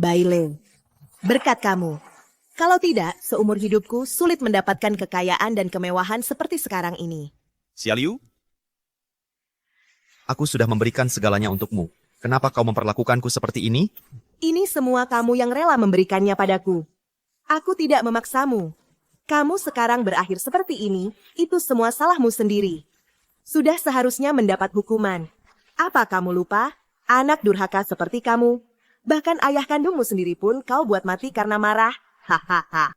Baile, berkat kamu. Kalau tidak, seumur hidupku sulit mendapatkan kekayaan dan kemewahan seperti sekarang ini. Xiaoliu, aku sudah memberikan segalanya untukmu. Kenapa kau memperlakukanku seperti ini? Ini semua kamu yang rela memberikannya padaku. Aku tidak memaksamu. Kamu sekarang berakhir seperti ini, itu semua salahmu sendiri. Sudah seharusnya mendapat hukuman. Apa kamu lupa? Anak durhaka seperti kamu. Bahkan ayah kandungmu sendiri pun kau buat mati karena marah. Hahaha.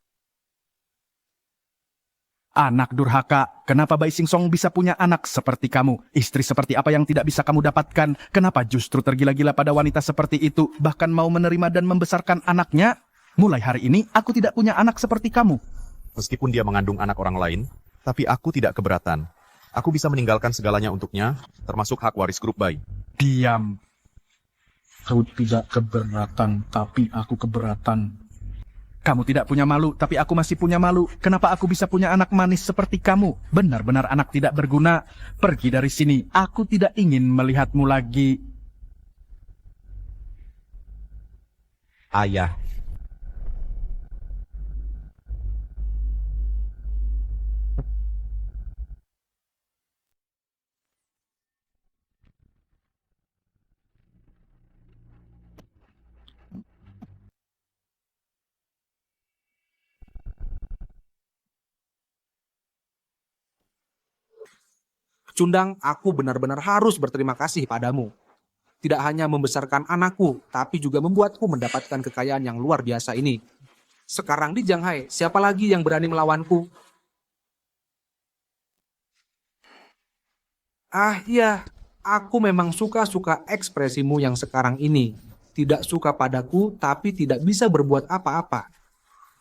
Anak durhaka, kenapa Bai Singsong bisa punya anak seperti kamu? Istri seperti apa yang tidak bisa kamu dapatkan? Kenapa justru tergila-gila pada wanita seperti itu, bahkan mau menerima dan membesarkan anaknya? Mulai hari ini, aku tidak punya anak seperti kamu. Meskipun dia mengandung anak orang lain, tapi aku tidak keberatan. Aku bisa meninggalkan segalanya untuknya, termasuk hak waris grup Bai. Diam. Kau tidak keberatan, tapi aku keberatan. Kamu tidak punya malu, tapi aku masih punya malu. Kenapa aku bisa punya anak manis seperti kamu? Benar-benar anak tidak berguna. Pergi dari sini. Aku tidak ingin melihatmu lagi. Ayah. Cundang, aku benar-benar harus berterima kasih padamu. Tidak hanya membesarkan anakku, tapi juga membuatku mendapatkan kekayaan yang luar biasa ini. Sekarang di Janghai, siapa lagi yang berani melawanku? Ah iya, aku memang suka-suka ekspresimu yang sekarang ini. Tidak suka padaku, tapi tidak bisa berbuat apa-apa.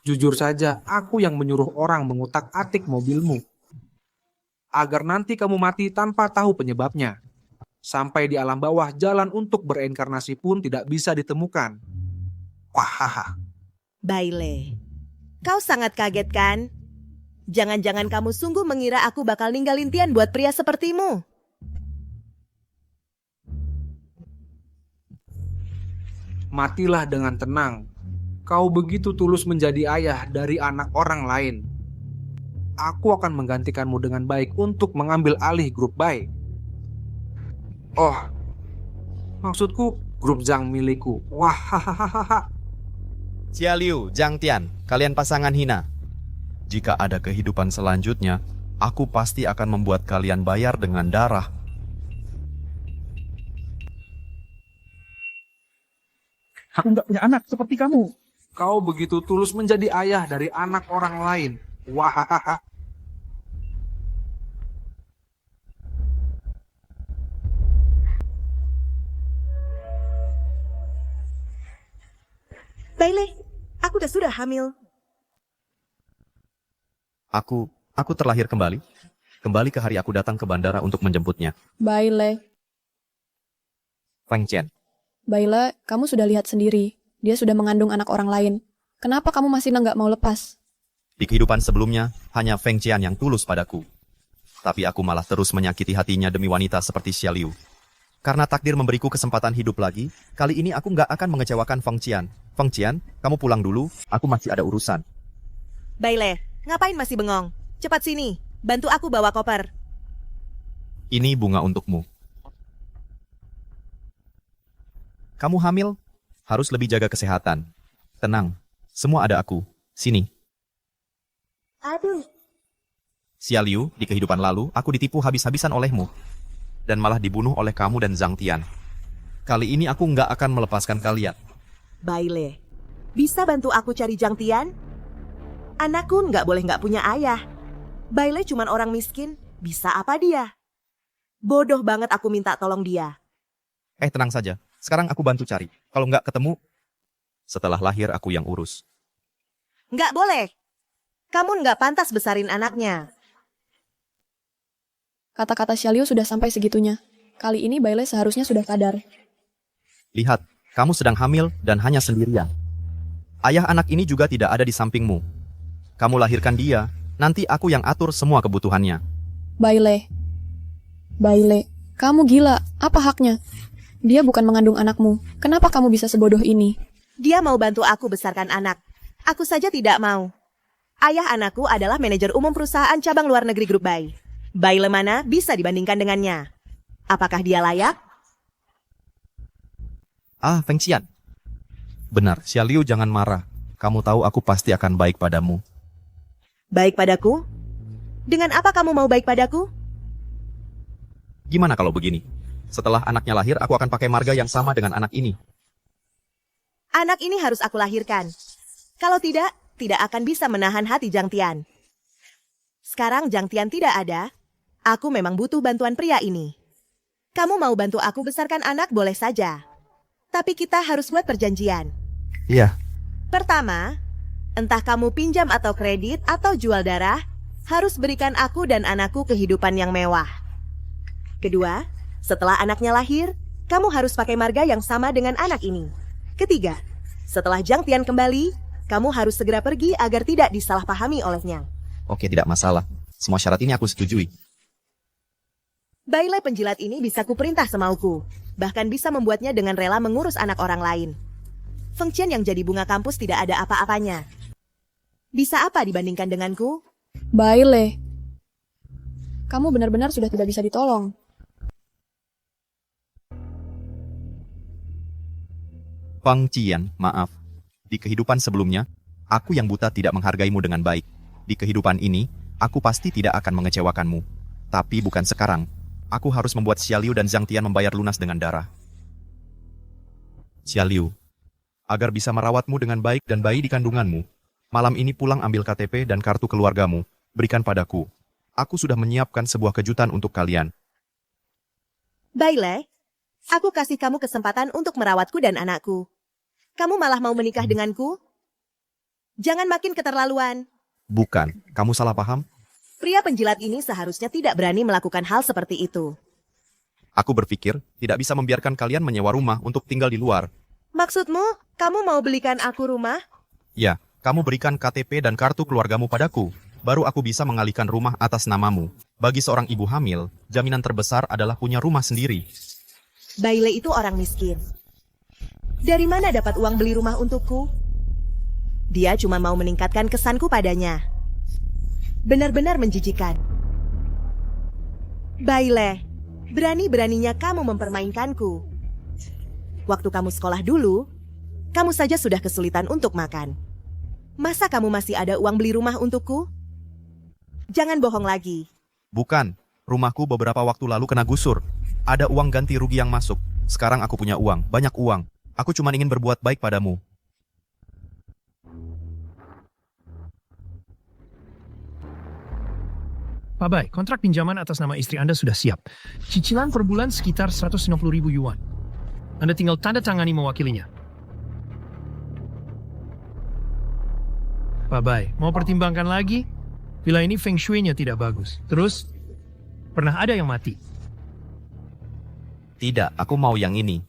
Jujur saja, aku yang menyuruh orang mengutak-atik mobilmu. Agar nanti kamu mati tanpa tahu penyebabnya. Sampai di alam bawah, jalan untuk bereinkarnasi pun tidak bisa ditemukan. Wahaha. Baile, kau sangat kaget kan? Jangan-jangan kamu sungguh mengira aku bakal ninggalin Tian buat pria sepertimu. Matilah dengan tenang. Kau begitu tulus menjadi ayah dari anak orang lain. Aku akan menggantikanmu dengan baik untuk mengambil alih grup Bai. Oh, maksudku grup Zhang milikku. Wahahaha. Xiaoliu, Zhang Tian, kalian pasangan hina. Jika ada kehidupan selanjutnya, aku pasti akan membuat kalian bayar dengan darah. Aku nggak punya anak seperti kamu. Kau begitu tulus menjadi ayah dari anak orang lain. Wahahaha. Baile, aku sudah hamil. Aku terlahir kembali. Kembali ke hari aku datang ke bandara untuk menjemputnya. Baile, Feng Qian. Baile, kamu sudah lihat sendiri. Dia sudah mengandung anak orang lain. Kenapa kamu masih nggak mau lepas? Di kehidupan sebelumnya, hanya Feng Qian yang tulus padaku. Tapi aku malah terus menyakiti hatinya demi wanita seperti Xiaoliu. Karena takdir memberiku kesempatan hidup lagi, kali ini aku nggak akan mengecewakan Feng Qian. Feng Qian, kamu pulang dulu, aku masih ada urusan. Baile, ngapain masih bengong? Cepat sini, bantu aku bawa koper. Ini bunga untukmu. Kamu hamil? Harus lebih jaga kesehatan. Tenang, semua ada aku. Sini. Aduh. Xiaoliu, di kehidupan lalu, aku ditipu habis-habisan olehmu. Dan malah dibunuh oleh kamu dan Zhang Tian. Kali ini aku nggak akan melepaskan kalian. Baile, bisa bantu aku cari Zhang Tian? Anakku nggak boleh nggak punya ayah. Baile cuman orang miskin, bisa apa dia? Bodoh banget aku minta tolong dia. Tenang saja. Sekarang aku bantu cari. Kalau nggak ketemu, setelah lahir aku yang urus. Nggak boleh. Kamu nggak pantas besarin anaknya. Kata-kata Xiaoliu sudah sampai segitunya. Kali ini Baile seharusnya sudah sadar. Lihat, kamu sedang hamil dan hanya sendirian. Ayah anak ini juga tidak ada di sampingmu. Kamu lahirkan dia, nanti aku yang atur semua kebutuhannya. Baile, kamu gila. Apa haknya? Dia bukan mengandung anakmu. Kenapa kamu bisa sebodoh ini? Dia mau bantu aku besarkan anak. Aku saja tidak mau. Ayah anakku adalah manajer umum perusahaan cabang luar negeri grup Bai. Bai mana bisa dibandingkan dengannya? Apakah dia layak? Ah, Feng Qian. Benar, Xialiu jangan marah. Kamu tahu aku pasti akan baik padamu. Baik padaku? Dengan apa kamu mau baik padaku? Gimana kalau begini? Setelah anaknya lahir, aku akan pakai marga yang sama dengan anak ini. Anak ini harus aku lahirkan. Kalau tidak akan bisa menahan hati Jang Tian. Sekarang Jang Tian tidak ada. Aku memang butuh bantuan pria ini. Kamu mau bantu aku besarkan anak boleh saja. Tapi kita harus buat perjanjian. Iya. Pertama, entah kamu pinjam atau kredit atau jual darah, harus berikan aku dan anakku kehidupan yang mewah. Kedua, setelah anaknya lahir, kamu harus pakai marga yang sama dengan anak ini. Ketiga, setelah Jang Tian kembali, kamu harus segera pergi agar tidak disalahpahami olehnya. Oke, tidak masalah. Semua syarat ini aku setujui. Bailai penjilat ini bisa kuperintah semauku, bahkan bisa membuatnya dengan rela mengurus anak orang lain. Feng Qian yang jadi bunga kampus tidak ada apa-apanya. Bisa apa dibandingkan denganku? Baile. Kamu benar-benar sudah tidak bisa ditolong. Feng Qian, maaf. Di kehidupan sebelumnya, aku yang buta tidak menghargaimu dengan baik. Di kehidupan ini, aku pasti tidak akan mengecewakanmu. Tapi bukan sekarang. Aku harus membuat Xialiu dan Zhang Tian membayar lunas dengan darah. Xialiu, agar bisa merawatmu dengan baik dan bayi di kandunganmu, malam ini pulang ambil KTP dan kartu keluargamu, berikan padaku. Aku sudah menyiapkan sebuah kejutan untuk kalian. Bailai, aku kasih kamu kesempatan untuk merawatku dan anakku. Kamu malah mau menikah denganku? Jangan makin keterlaluan. Bukan, kamu salah paham? Pria penjilat ini seharusnya tidak berani melakukan hal seperti itu. Aku berpikir tidak bisa membiarkan kalian menyewa rumah untuk tinggal di luar. Maksudmu, kamu mau belikan aku rumah? Ya, kamu berikan KTP dan kartu keluargamu padaku. Baru aku bisa mengalihkan rumah atas namamu. Bagi seorang ibu hamil, jaminan terbesar adalah punya rumah sendiri. Bailai itu orang miskin. Dari mana dapat uang beli rumah untukku? Dia cuma mau meningkatkan kesanku padanya. Benar-benar menjijikan. Bailai, berani-beraninya kamu mempermainkanku. Waktu kamu sekolah dulu, kamu saja sudah kesulitan untuk makan. Masa kamu masih ada uang beli rumah untukku? Jangan bohong lagi. Bukan, rumahku beberapa waktu lalu kena gusur. Ada uang ganti rugi yang masuk. Sekarang aku punya uang, banyak uang. Aku cuma ingin berbuat baik padamu. Pak Bai, kontrak pinjaman atas nama istri Anda sudah siap. Cicilan per bulan sekitar 150.000 yuan. Anda tinggal tanda tangani mewakilinya. Pak Bai, mau pertimbangkan lagi? Villa ini feng shui-nya tidak bagus. Terus, pernah ada yang mati. Tidak, aku mau yang ini.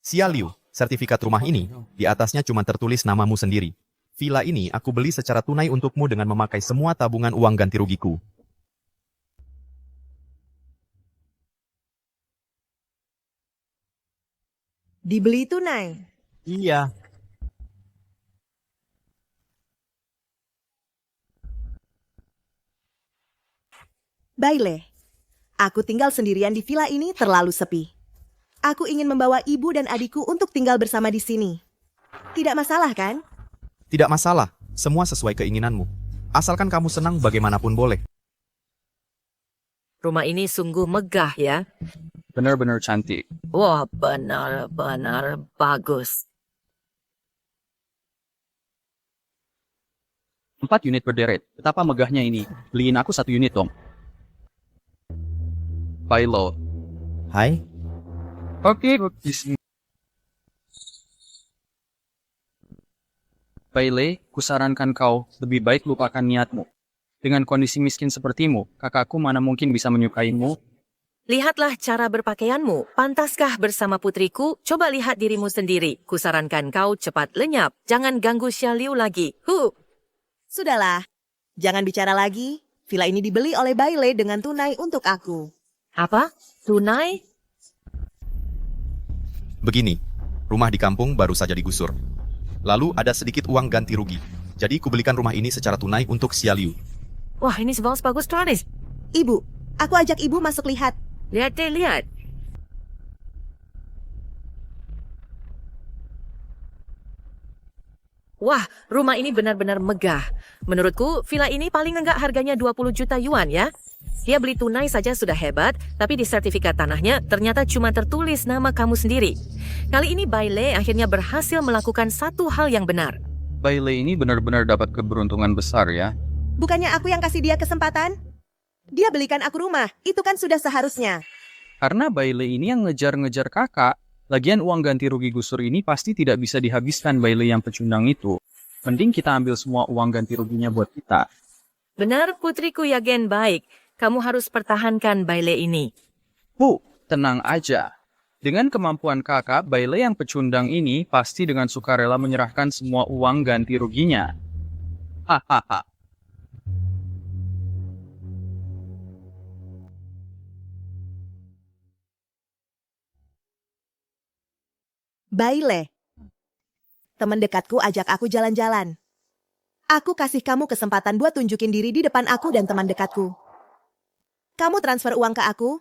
Xialiu, sertifikat rumah ini, di atasnya cuma tertulis namamu sendiri. Villa ini aku beli secara tunai untukmu dengan memakai semua tabungan uang ganti rugiku. Dibeli tunai. Iya. Bailai, aku tinggal sendirian di villa ini terlalu sepi. Aku ingin membawa ibu dan adikku untuk tinggal bersama di sini. Tidak masalah kan? Tidak masalah, semua sesuai keinginanmu. Asalkan kamu senang bagaimanapun boleh. Rumah ini sungguh megah ya. Benar-benar cantik. Wah, benar-benar bagus. 4 unit berderet. Betapa megahnya ini. Beliin aku 1 unit dong. Pailo. Hai, Oke. Bailey, kusarankan kau lebih baik lupakan niatmu. Dengan kondisi miskin sepertimu, kakakku mana mungkin bisa menyukaimu? Lihatlah cara berpakaianmu. Pantaskah bersama putriku? Coba lihat dirimu sendiri. Kusarankan kau cepat lenyap. Jangan ganggu Xialiu lagi. Sudahlah, Jangan bicara lagi. Villa ini dibeli oleh Bailey dengan tunai untuk aku. Apa? Tunai? Begini, rumah di kampung baru saja digusur. Lalu ada sedikit uang ganti rugi. Jadi kubelikan rumah ini secara tunai untuk Xiaoliu. Wah, ini bagus Travis. Ibu, aku ajak ibu masuk lihat. Lihat deh, lihat. Wah, rumah ini benar-benar megah. Menurutku, villa ini paling enggak harganya 20 juta yuan ya. Dia beli tunai saja sudah hebat, tapi di sertifikat tanahnya ternyata cuma tertulis nama kamu sendiri. Kali ini Bailey akhirnya berhasil melakukan satu hal yang benar. Bailey ini benar-benar dapat keberuntungan besar ya. Bukannya aku yang kasih dia kesempatan? Dia belikan aku rumah, itu kan sudah seharusnya. Karena Bailey ini yang ngejar-ngejar kakak, lagian uang ganti rugi gusur ini pasti tidak bisa dihabiskan Bailey yang pecundang itu. Mending kita ambil semua uang ganti ruginya buat kita. Benar, putriku Yagen baik. Kamu harus pertahankan Bailey ini. Bu, tenang aja. Dengan kemampuan kakak, Bailey yang pecundang ini pasti dengan sukarela menyerahkan semua uang ganti ruginya. Hahaha. Bailey. Teman dekatku ajak aku jalan-jalan. Aku kasih kamu kesempatan buat tunjukin diri di depan aku dan teman dekatku. Kamu transfer uang ke aku?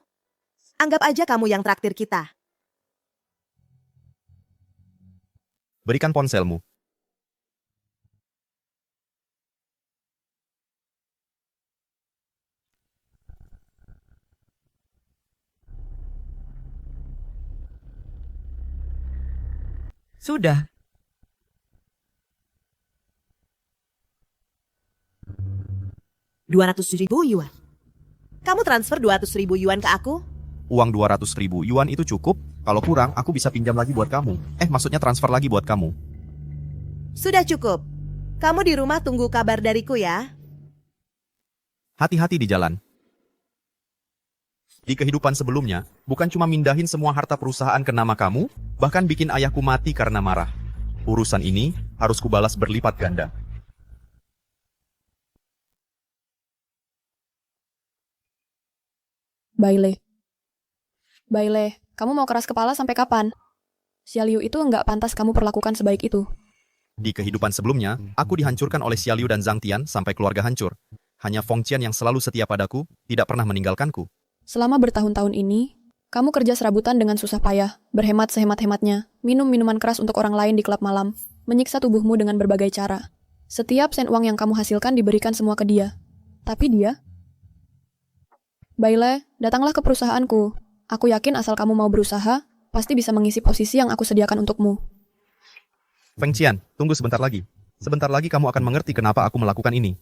Anggap aja kamu yang traktir kita. Berikan ponselmu. Sudah. Rp200.000. Kamu transfer 200.000 yuan ke aku? Uang 200.000 yuan itu cukup. Kalau kurang, aku bisa pinjam lagi buat kamu. Maksudnya transfer lagi buat kamu. Sudah cukup. Kamu di rumah tunggu kabar dariku ya. Hati-hati di jalan. Di kehidupan sebelumnya, bukan cuma mindahin semua harta perusahaan ke nama kamu, bahkan bikin ayahku mati karena marah. Urusan ini harus kubalas berlipat ganda. Bailey. Bailey, kamu mau keras kepala sampai kapan? Xiaoliu itu nggak pantas kamu perlakukan sebaik itu. Di kehidupan sebelumnya, aku dihancurkan oleh Xiaoliu dan Zhang Tian sampai keluarga hancur. Hanya Feng Qian yang selalu setia padaku, tidak pernah meninggalkanku. Selama bertahun-tahun ini, kamu kerja serabutan dengan susah payah, berhemat sehemat-hematnya, minum minuman keras untuk orang lain di klub malam, menyiksa tubuhmu dengan berbagai cara. Setiap sen uang yang kamu hasilkan diberikan semua ke dia. Tapi dia... Bailey, datanglah ke perusahaanku. Aku yakin asal kamu mau berusaha, pasti bisa mengisi posisi yang aku sediakan untukmu. Feng Qian, tunggu sebentar lagi. Sebentar lagi kamu akan mengerti kenapa aku melakukan ini.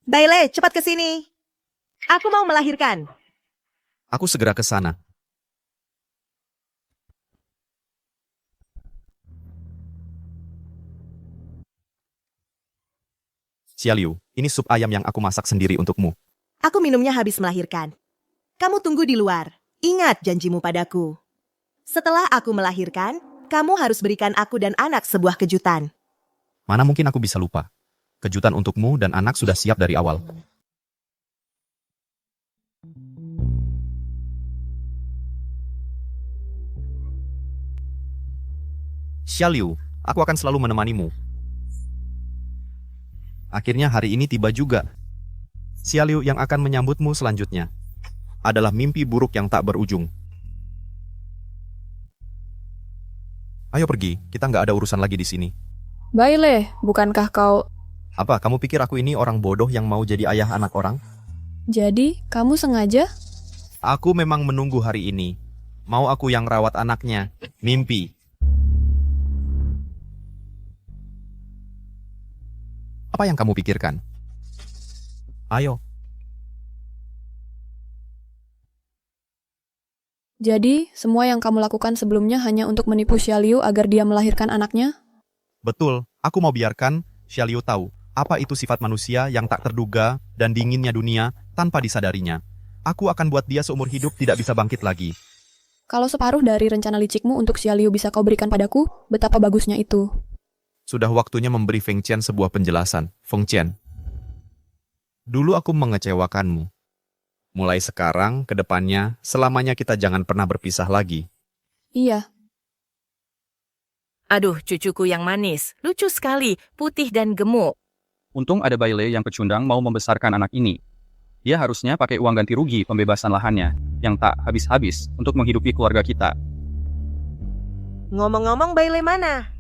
Bailey, cepat ke sini. Aku mau melahirkan. Aku segera ke sana. Xiaoliu, ini sup ayam yang aku masak sendiri untukmu. Aku minumnya habis melahirkan. Kamu tunggu di luar. Ingat janjimu padaku. Setelah aku melahirkan, kamu harus berikan aku dan anak sebuah kejutan. Mana mungkin aku bisa lupa. Kejutan untukmu dan anak sudah siap dari awal. Xiaoliu, aku akan selalu menemanimu. Akhirnya hari ini tiba juga. Xiaoliu yang akan menyambutmu selanjutnya adalah mimpi buruk yang tak berujung. Ayo pergi, kita nggak ada urusan lagi di sini. Bailey, bukankah kau... Apa, kamu pikir aku ini orang bodoh yang mau jadi ayah anak orang? Jadi, kamu sengaja? Aku memang menunggu hari ini. Mau aku yang rawat anaknya. Mimpi. Apa yang kamu pikirkan? Ayo. Jadi, semua yang kamu lakukan sebelumnya hanya untuk menipu Xiaoliu agar dia melahirkan anaknya? Betul, aku mau biarkan Xiaoliu tahu apa itu sifat manusia yang tak terduga dan dinginnya dunia tanpa disadarinya. Aku akan buat dia seumur hidup tidak bisa bangkit lagi. Kalau separuh dari rencana licikmu untuk Xiaoliu bisa kau berikan padaku, betapa bagusnya itu. Sudah waktunya memberi Feng Qian sebuah penjelasan. Feng Qian, dulu aku mengecewakanmu. Mulai sekarang, ke depannya, selamanya kita jangan pernah berpisah lagi. Iya, Aduh, cucuku yang manis. Lucu sekali, putih dan gemuk. Untung ada Bailey yang pecundang mau membesarkan anak ini. Dia harusnya pakai uang ganti rugi pembebasan lahannya, yang tak habis-habis untuk menghidupi keluarga kita. Ngomong-ngomong, Bailey mana?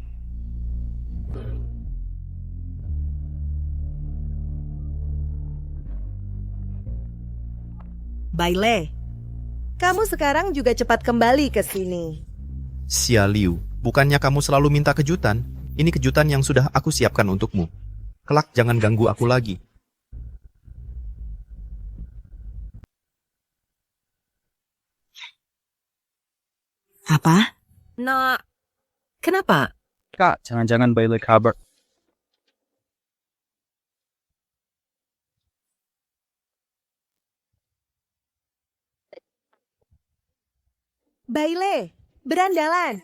Bailey, kamu sekarang juga cepat kembali ke sini. Xia Liu, bukannya kamu selalu minta kejutan? Ini kejutan yang sudah aku siapkan untukmu. Kelak jangan ganggu aku lagi. Apa? Nah, kenapa? Kak, jangan-jangan Bailey kabar. Bailey, berandalan.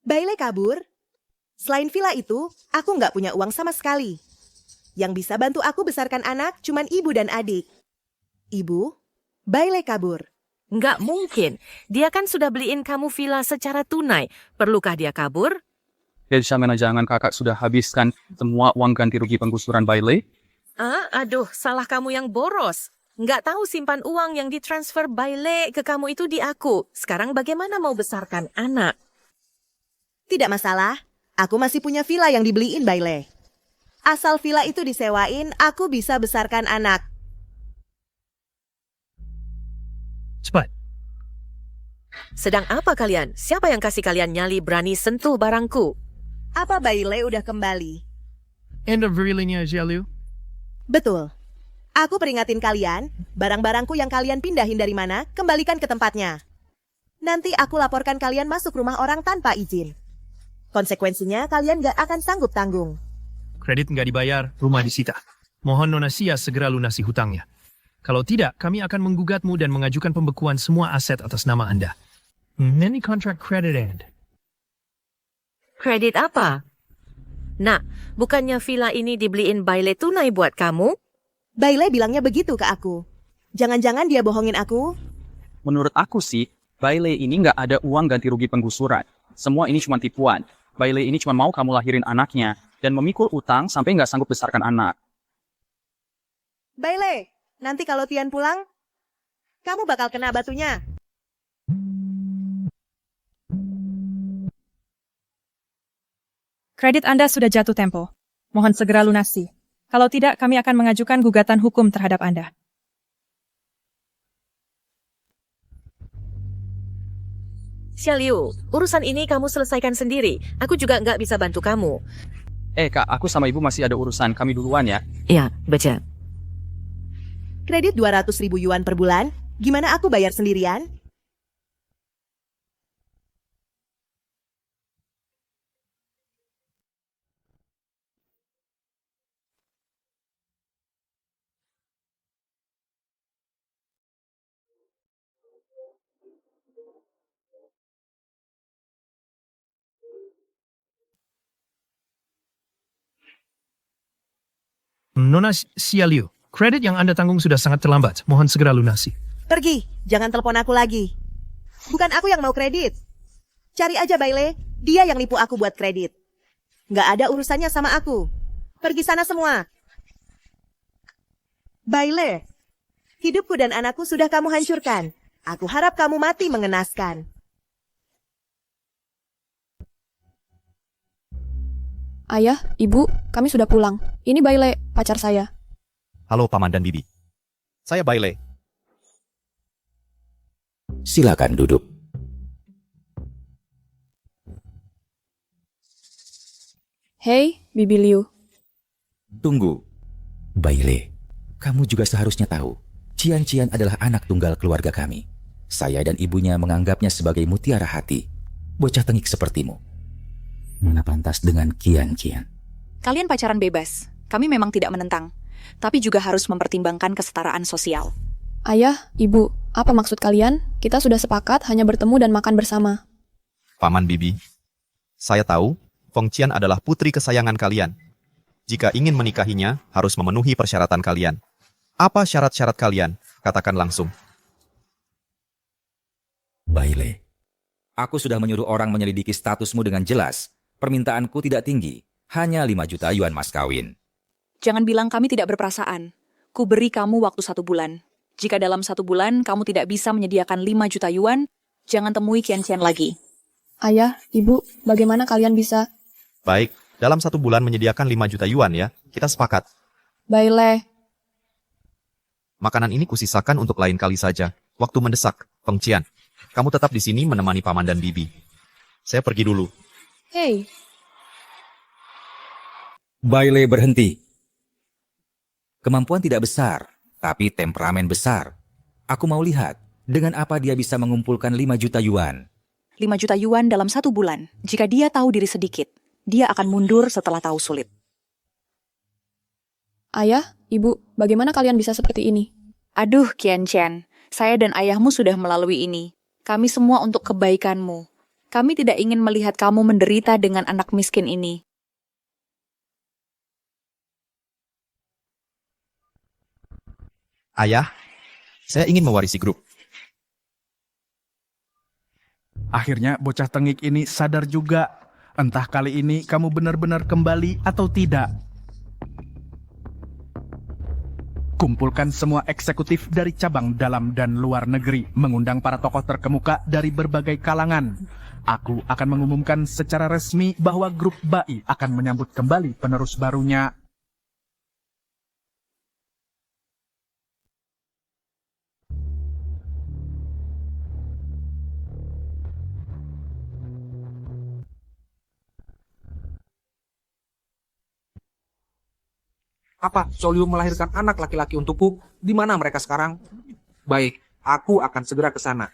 Bailey kabur. Selain villa itu, aku nggak punya uang sama sekali. Yang bisa bantu aku besarkan anak cuman ibu dan adik. Ibu, Bailey kabur. Nggak mungkin. Dia kan sudah beliin kamu villa secara tunai. Perlukah dia kabur? Jangan kakak sudah habiskan semua uang ganti rugi penggusuran Bailey? Aduh, salah kamu yang boros. Nggak tahu simpan uang yang ditransfer Bailey ke kamu itu di aku. Sekarang bagaimana mau besarkan anak? Tidak masalah, aku masih punya villa yang dibeliin Bailey. Asal villa itu disewain, aku bisa besarkan anak. Cepat. Sedang apa kalian? Siapa yang kasih kalian nyali berani sentuh barangku? Apa Bailey udah kembali? End of villainnya, Xia Liu. Betul. Aku peringatin kalian, barang-barangku yang kalian pindahin dari mana, kembalikan ke tempatnya. Nanti aku laporkan kalian masuk rumah orang tanpa izin. Konsekuensinya kalian gak akan sanggup tanggung. Kredit nggak dibayar, rumah disita. Mohon Nona Xia segera lunasi hutangnya. Kalau tidak, kami akan menggugatmu dan mengajukan pembekuan semua aset atas nama Anda. Many contract credit end. Kredit apa? Nah, bukannya villa ini dibeliin Bailey tunai buat kamu? Bailey bilangnya begitu ke aku. Jangan-jangan dia bohongin aku? Menurut aku sih, Bailey ini nggak ada uang ganti rugi penggusuran. Semua ini cuma tipuan. Bailey ini cuma mau kamu lahirin anaknya dan memikul utang sampai nggak sanggup besarkan anak. Bailey, nanti kalau Tian pulang, kamu bakal kena batunya. Kredit Anda sudah jatuh tempo. Mohon segera lunasi. Kalau tidak, kami akan mengajukan gugatan hukum terhadap Anda. Xia Liu, urusan ini kamu selesaikan sendiri. Aku juga nggak bisa bantu kamu. Kak, aku sama ibu masih ada urusan. Kami duluan ya. Ya, baca. Kredit 200.000 yuan per bulan, gimana aku bayar sendirian? Nona Xia Liu, kredit yang Anda tanggung sudah sangat terlambat. Mohon segera lunasi. Pergi, jangan telepon aku lagi. Bukan aku yang mau kredit. Cari aja Bailey, dia yang nipu aku buat kredit. Nggak ada urusannya sama aku. Pergi sana semua. Bailey, hidupku dan anakku sudah kamu hancurkan. Aku harap kamu mati mengenaskan. Ayah, Ibu, kami sudah pulang. Ini Bailey, pacar saya. Halo Paman dan Bibi. Saya Bailey. Silakan duduk. Hey, Bibi Liu. Tunggu. Bailey, kamu juga seharusnya tahu. Cian-Cian adalah anak tunggal keluarga kami. Saya dan ibunya menganggapnya sebagai mutiara hati. Bocah tengik sepertimu. Mana pantas dengan Kian-Kian. Kalian pacaran bebas. Kami memang tidak menentang. Tapi juga harus mempertimbangkan kesetaraan sosial. Ayah, Ibu, apa maksud kalian? Kita sudah sepakat hanya bertemu dan makan bersama. Paman Bibi. Saya tahu, Feng Qian adalah putri kesayangan kalian. Jika ingin menikahinya, harus memenuhi persyaratan kalian. Apa syarat-syarat kalian? Katakan langsung. Baile, aku sudah menyuruh orang menyelidiki statusmu dengan jelas. Permintaanku tidak tinggi, hanya 5 juta yuan mas kawin. Jangan bilang kami tidak berperasaan. Ku beri kamu waktu 1 bulan. Jika dalam 1 bulan kamu tidak bisa menyediakan 5 juta yuan, jangan temui Qian lagi. Ayah, ibu, bagaimana kalian bisa? Baik, dalam 1 bulan menyediakan 5 juta yuan ya. Kita sepakat. Baile, Makanan ini kusisakan untuk lain kali saja. Waktu mendesak, Feng Qian. Kamu tetap di sini menemani paman dan bibi. Saya pergi dulu. hei, Baile berhenti. Kemampuan tidak besar, tapi temperamen besar. Aku mau lihat, dengan apa dia bisa mengumpulkan 5 juta yuan. 5 juta yuan dalam 1 bulan. Jika dia tahu diri sedikit, dia akan mundur setelah tahu sulit. ayah, ibu, bagaimana kalian bisa seperti ini? Aduh, Qian, saya dan ayahmu sudah melalui ini. Kami semua untuk kebaikanmu. Kami tidak ingin melihat kamu menderita dengan anak miskin ini. Ayah, saya ingin mewarisi grup. Akhirnya bocah tengik ini sadar juga. Entah kali ini kamu benar-benar kembali atau tidak. Kumpulkan semua eksekutif dari cabang dalam dan luar negeri, mengundang para tokoh terkemuka dari berbagai kalangan. Aku akan mengumumkan secara resmi bahwa grup Bai akan menyambut kembali penerus barunya. Apa? Soliu melahirkan anak laki-laki untukku? Di mana mereka sekarang? Baik, aku akan segera ke sana.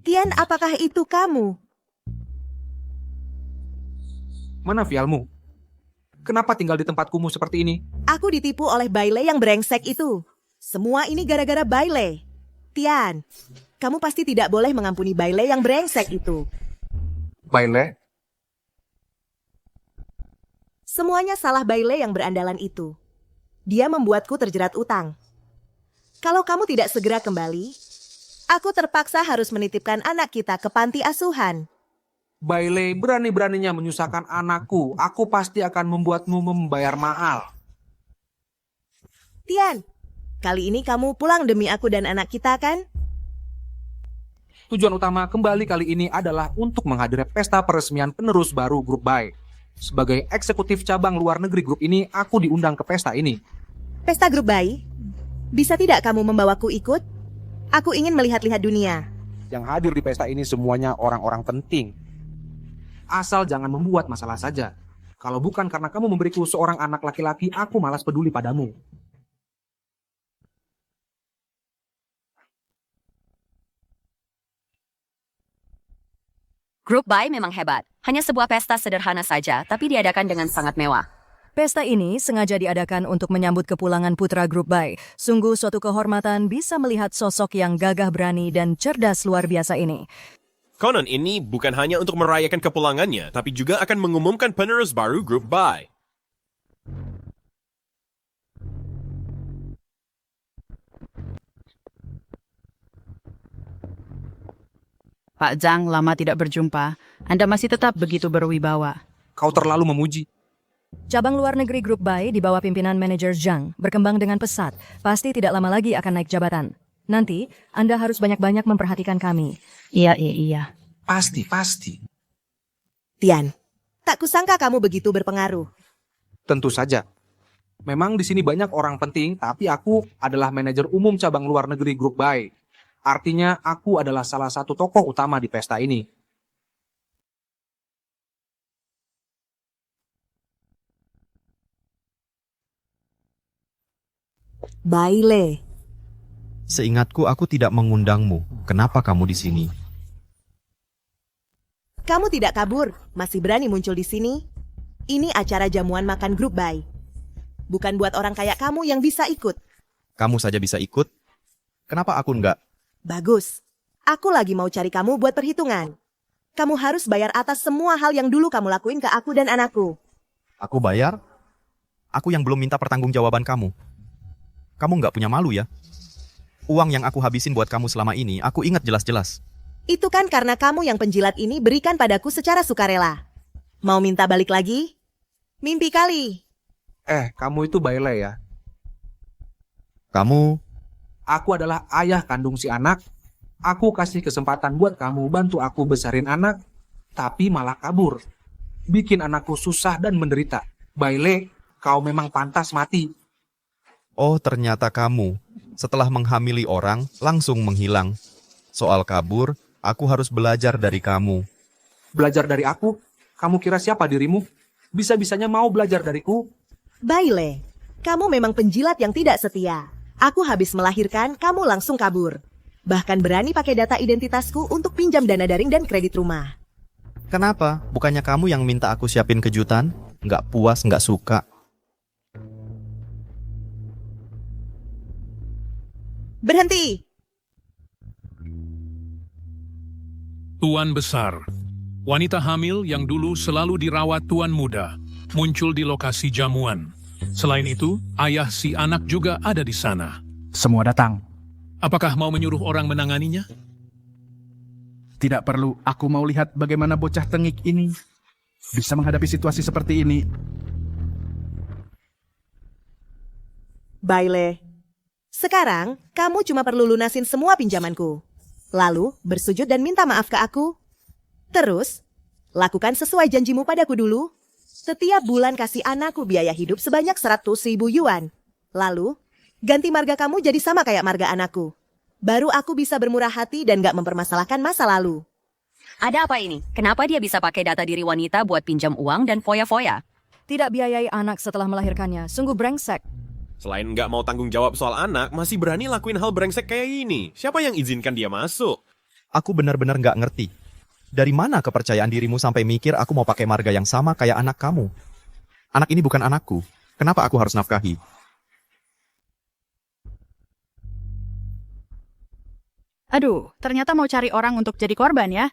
Tian, apakah itu kamu? Mana vialmu? Kenapa tinggal di tempat kumuh seperti ini? Aku ditipu oleh Baile yang brengsek itu. Semua ini gara-gara Baile. Tian, kamu pasti tidak boleh mengampuni Baile yang brengsek itu. Baile? Semuanya salah Baile yang berandalan itu. Dia membuatku terjerat utang. Kalau kamu tidak segera kembali, aku terpaksa harus menitipkan anak kita ke panti asuhan. Baile berani-beraninya menyusahkan anakku. Aku pasti akan membuatmu membayar mahal. Tian, kali ini kamu pulang demi aku dan anak kita kan? Tujuan utama kembali kali ini adalah untuk menghadiri pesta peresmian penerus baru grup Bai. Sebagai eksekutif cabang luar negeri grup ini, aku diundang ke pesta ini. Pesta grup Bai? Bisa tidak kamu membawaku ikut? Aku ingin melihat-lihat dunia. Yang hadir di pesta ini semuanya orang-orang penting. Asal jangan membuat masalah saja. Kalau bukan karena kamu memberiku seorang anak laki-laki, aku malas peduli padamu. Grup Bai memang hebat. Hanya sebuah pesta sederhana saja, tapi diadakan dengan sangat mewah. Pesta ini sengaja diadakan untuk menyambut kepulangan putra grup Bai. Sungguh suatu kehormatan bisa melihat sosok yang gagah berani dan cerdas luar biasa ini. Konon ini bukan hanya untuk merayakan kepulangannya, tapi juga akan mengumumkan penerus baru grup Bai. Pak Zhang, lama tidak berjumpa. Anda masih tetap begitu berwibawa. Kau terlalu memuji. Cabang luar negeri grup Bai di bawah pimpinan manajer Zhang berkembang dengan pesat. Pasti tidak lama lagi akan naik jabatan. Nanti, Anda harus banyak-banyak memperhatikan kami. Iya. Pasti. Tian, tak kusangka kamu begitu berpengaruh. Tentu saja. Memang di sini banyak orang penting, tapi aku adalah manajer umum cabang luar negeri grup Bai. Artinya aku adalah salah satu tokoh utama di pesta ini. Baile. Seingatku aku tidak mengundangmu. Kenapa kamu di sini? Kamu tidak kabur, masih berani muncul di sini? Ini acara jamuan makan grup Bai. Bukan buat orang kayak kamu yang bisa ikut. Kamu saja bisa ikut. Kenapa aku enggak? Bagus. Aku lagi mau cari kamu buat perhitungan. Kamu harus bayar atas semua hal yang dulu kamu lakuin ke aku dan anakku. Aku bayar? Aku yang belum minta pertanggungjawaban kamu. Kamu nggak punya malu ya? Uang yang aku habisin buat kamu selama ini, aku ingat jelas-jelas. Itu kan karena kamu yang penjilat ini berikan padaku secara sukarela. Mau minta balik lagi? Mimpi kali. Kamu itu Bailey ya. Kamu... Aku adalah ayah kandung si anak. Aku kasih kesempatan buat kamu bantu aku besarin anak, tapi malah kabur. Bikin anakku susah dan menderita. Bailey, kau memang pantas mati. Oh, ternyata kamu. Setelah menghamili orang, langsung menghilang. Soal kabur, aku harus belajar dari kamu. Belajar dari aku? Kamu kira siapa dirimu? Bisa-bisanya mau belajar dariku? Bailey, kamu memang penjilat yang tidak setia. Aku habis melahirkan, kamu langsung kabur. Bahkan berani pakai data identitasku untuk pinjam dana daring dan kredit rumah. Kenapa? Bukannya kamu yang minta aku siapin kejutan? Nggak puas, nggak suka. Berhenti! Tuan Besar, wanita hamil yang dulu selalu dirawat tuan muda, muncul di lokasi jamuan. Selain itu, ayah si anak juga ada di sana. Semua datang. Apakah mau menyuruh orang menanganinya? Tidak perlu, aku mau lihat bagaimana bocah tengik ini bisa menghadapi situasi seperti ini. Bailey, sekarang kamu cuma perlu lunasin semua pinjamanku. Lalu bersujud dan minta maaf ke aku. Terus, lakukan sesuai janjimu padaku dulu. Setiap bulan kasih anakku biaya hidup sebanyak 100.000 yuan. Lalu, ganti marga kamu jadi sama kayak marga anakku. Baru aku bisa bermurah hati dan gak mempermasalahkan masa lalu. Ada apa ini? Kenapa dia bisa pakai data diri wanita buat pinjam uang dan foya-foya? Tidak biayai anak setelah melahirkannya, sungguh brengsek. Selain nggak mau tanggung jawab soal anak, masih berani lakuin hal brengsek kayak ini. Siapa yang izinkan dia masuk? Aku benar-benar nggak ngerti. Dari mana kepercayaan dirimu sampai mikir aku mau pakai marga yang sama kayak anak kamu? Anak ini bukan anakku. Kenapa aku harus nafkahi? Aduh, ternyata mau cari orang untuk jadi korban ya?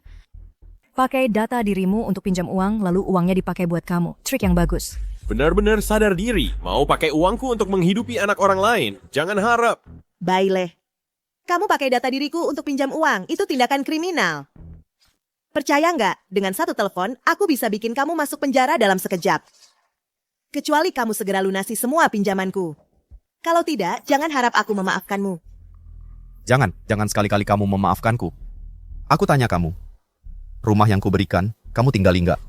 Pakai data dirimu untuk pinjam uang, lalu uangnya dipakai buat kamu. Trik yang bagus. Benar-benar sadar diri. Mau pakai uangku untuk menghidupi anak orang lain. Jangan harap. Bailey, kamu pakai data diriku untuk pinjam uang. Itu tindakan kriminal. Percaya nggak? Dengan satu telepon, aku bisa bikin kamu masuk penjara dalam sekejap. Kecuali kamu segera lunasi semua pinjamanku. Kalau tidak, jangan harap aku memaafkanmu. Jangan sekali-kali kamu memaafkanku. Aku tanya kamu. Rumah yang kuberikan, kamu tinggali nggak?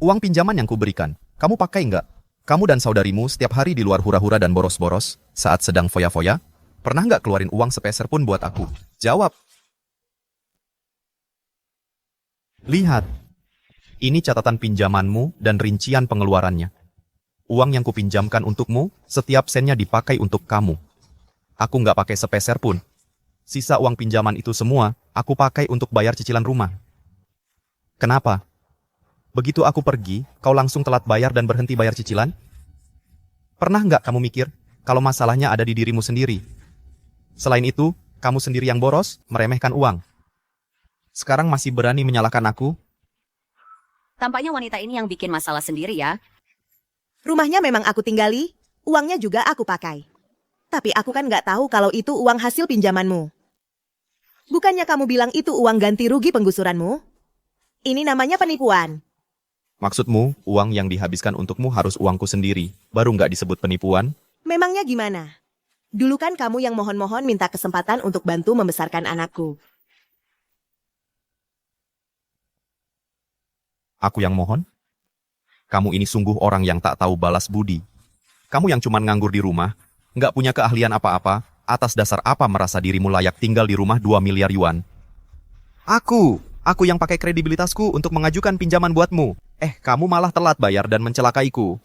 Uang pinjaman yang kuberikan, kamu pakai nggak? Kamu dan saudarimu setiap hari di luar hura-hura dan boros-boros saat sedang foya-foya? Pernah nggak keluarin uang sepeser pun buat aku? Jawab. Lihat, ini catatan pinjamanmu dan rincian pengeluarannya. Uang yang kupinjamkan untukmu, setiap sennya dipakai untuk kamu. Aku nggak pakai sepeser pun. Sisa uang pinjaman itu semua, aku pakai untuk bayar cicilan rumah. Kenapa? Begitu aku pergi, kau langsung telat bayar dan berhenti bayar cicilan? Pernah nggak kamu mikir, kalau masalahnya ada di dirimu sendiri? Selain itu, kamu sendiri yang boros, meremehkan uang. Sekarang masih berani menyalahkan aku? Tampaknya wanita ini yang bikin masalah sendiri ya. Rumahnya memang aku tinggali, uangnya juga aku pakai. Tapi aku kan nggak tahu kalau itu uang hasil pinjamanmu. Bukannya kamu bilang itu uang ganti rugi penggusuranmu? Ini namanya penipuan. Maksudmu, uang yang dihabiskan untukmu harus uangku sendiri, baru nggak disebut penipuan? Memangnya gimana? Dulu kan kamu yang mohon-mohon minta kesempatan untuk bantu membesarkan anakku. Aku yang mohon? Kamu ini sungguh orang yang tak tahu balas budi. Kamu yang cuman nganggur di rumah, nggak punya keahlian apa-apa, atas dasar apa merasa dirimu layak tinggal di rumah 2 miliar yuan? Aku yang pakai kredibilitasku untuk mengajukan pinjaman buatmu. Kamu malah telat bayar dan mencelakaiku.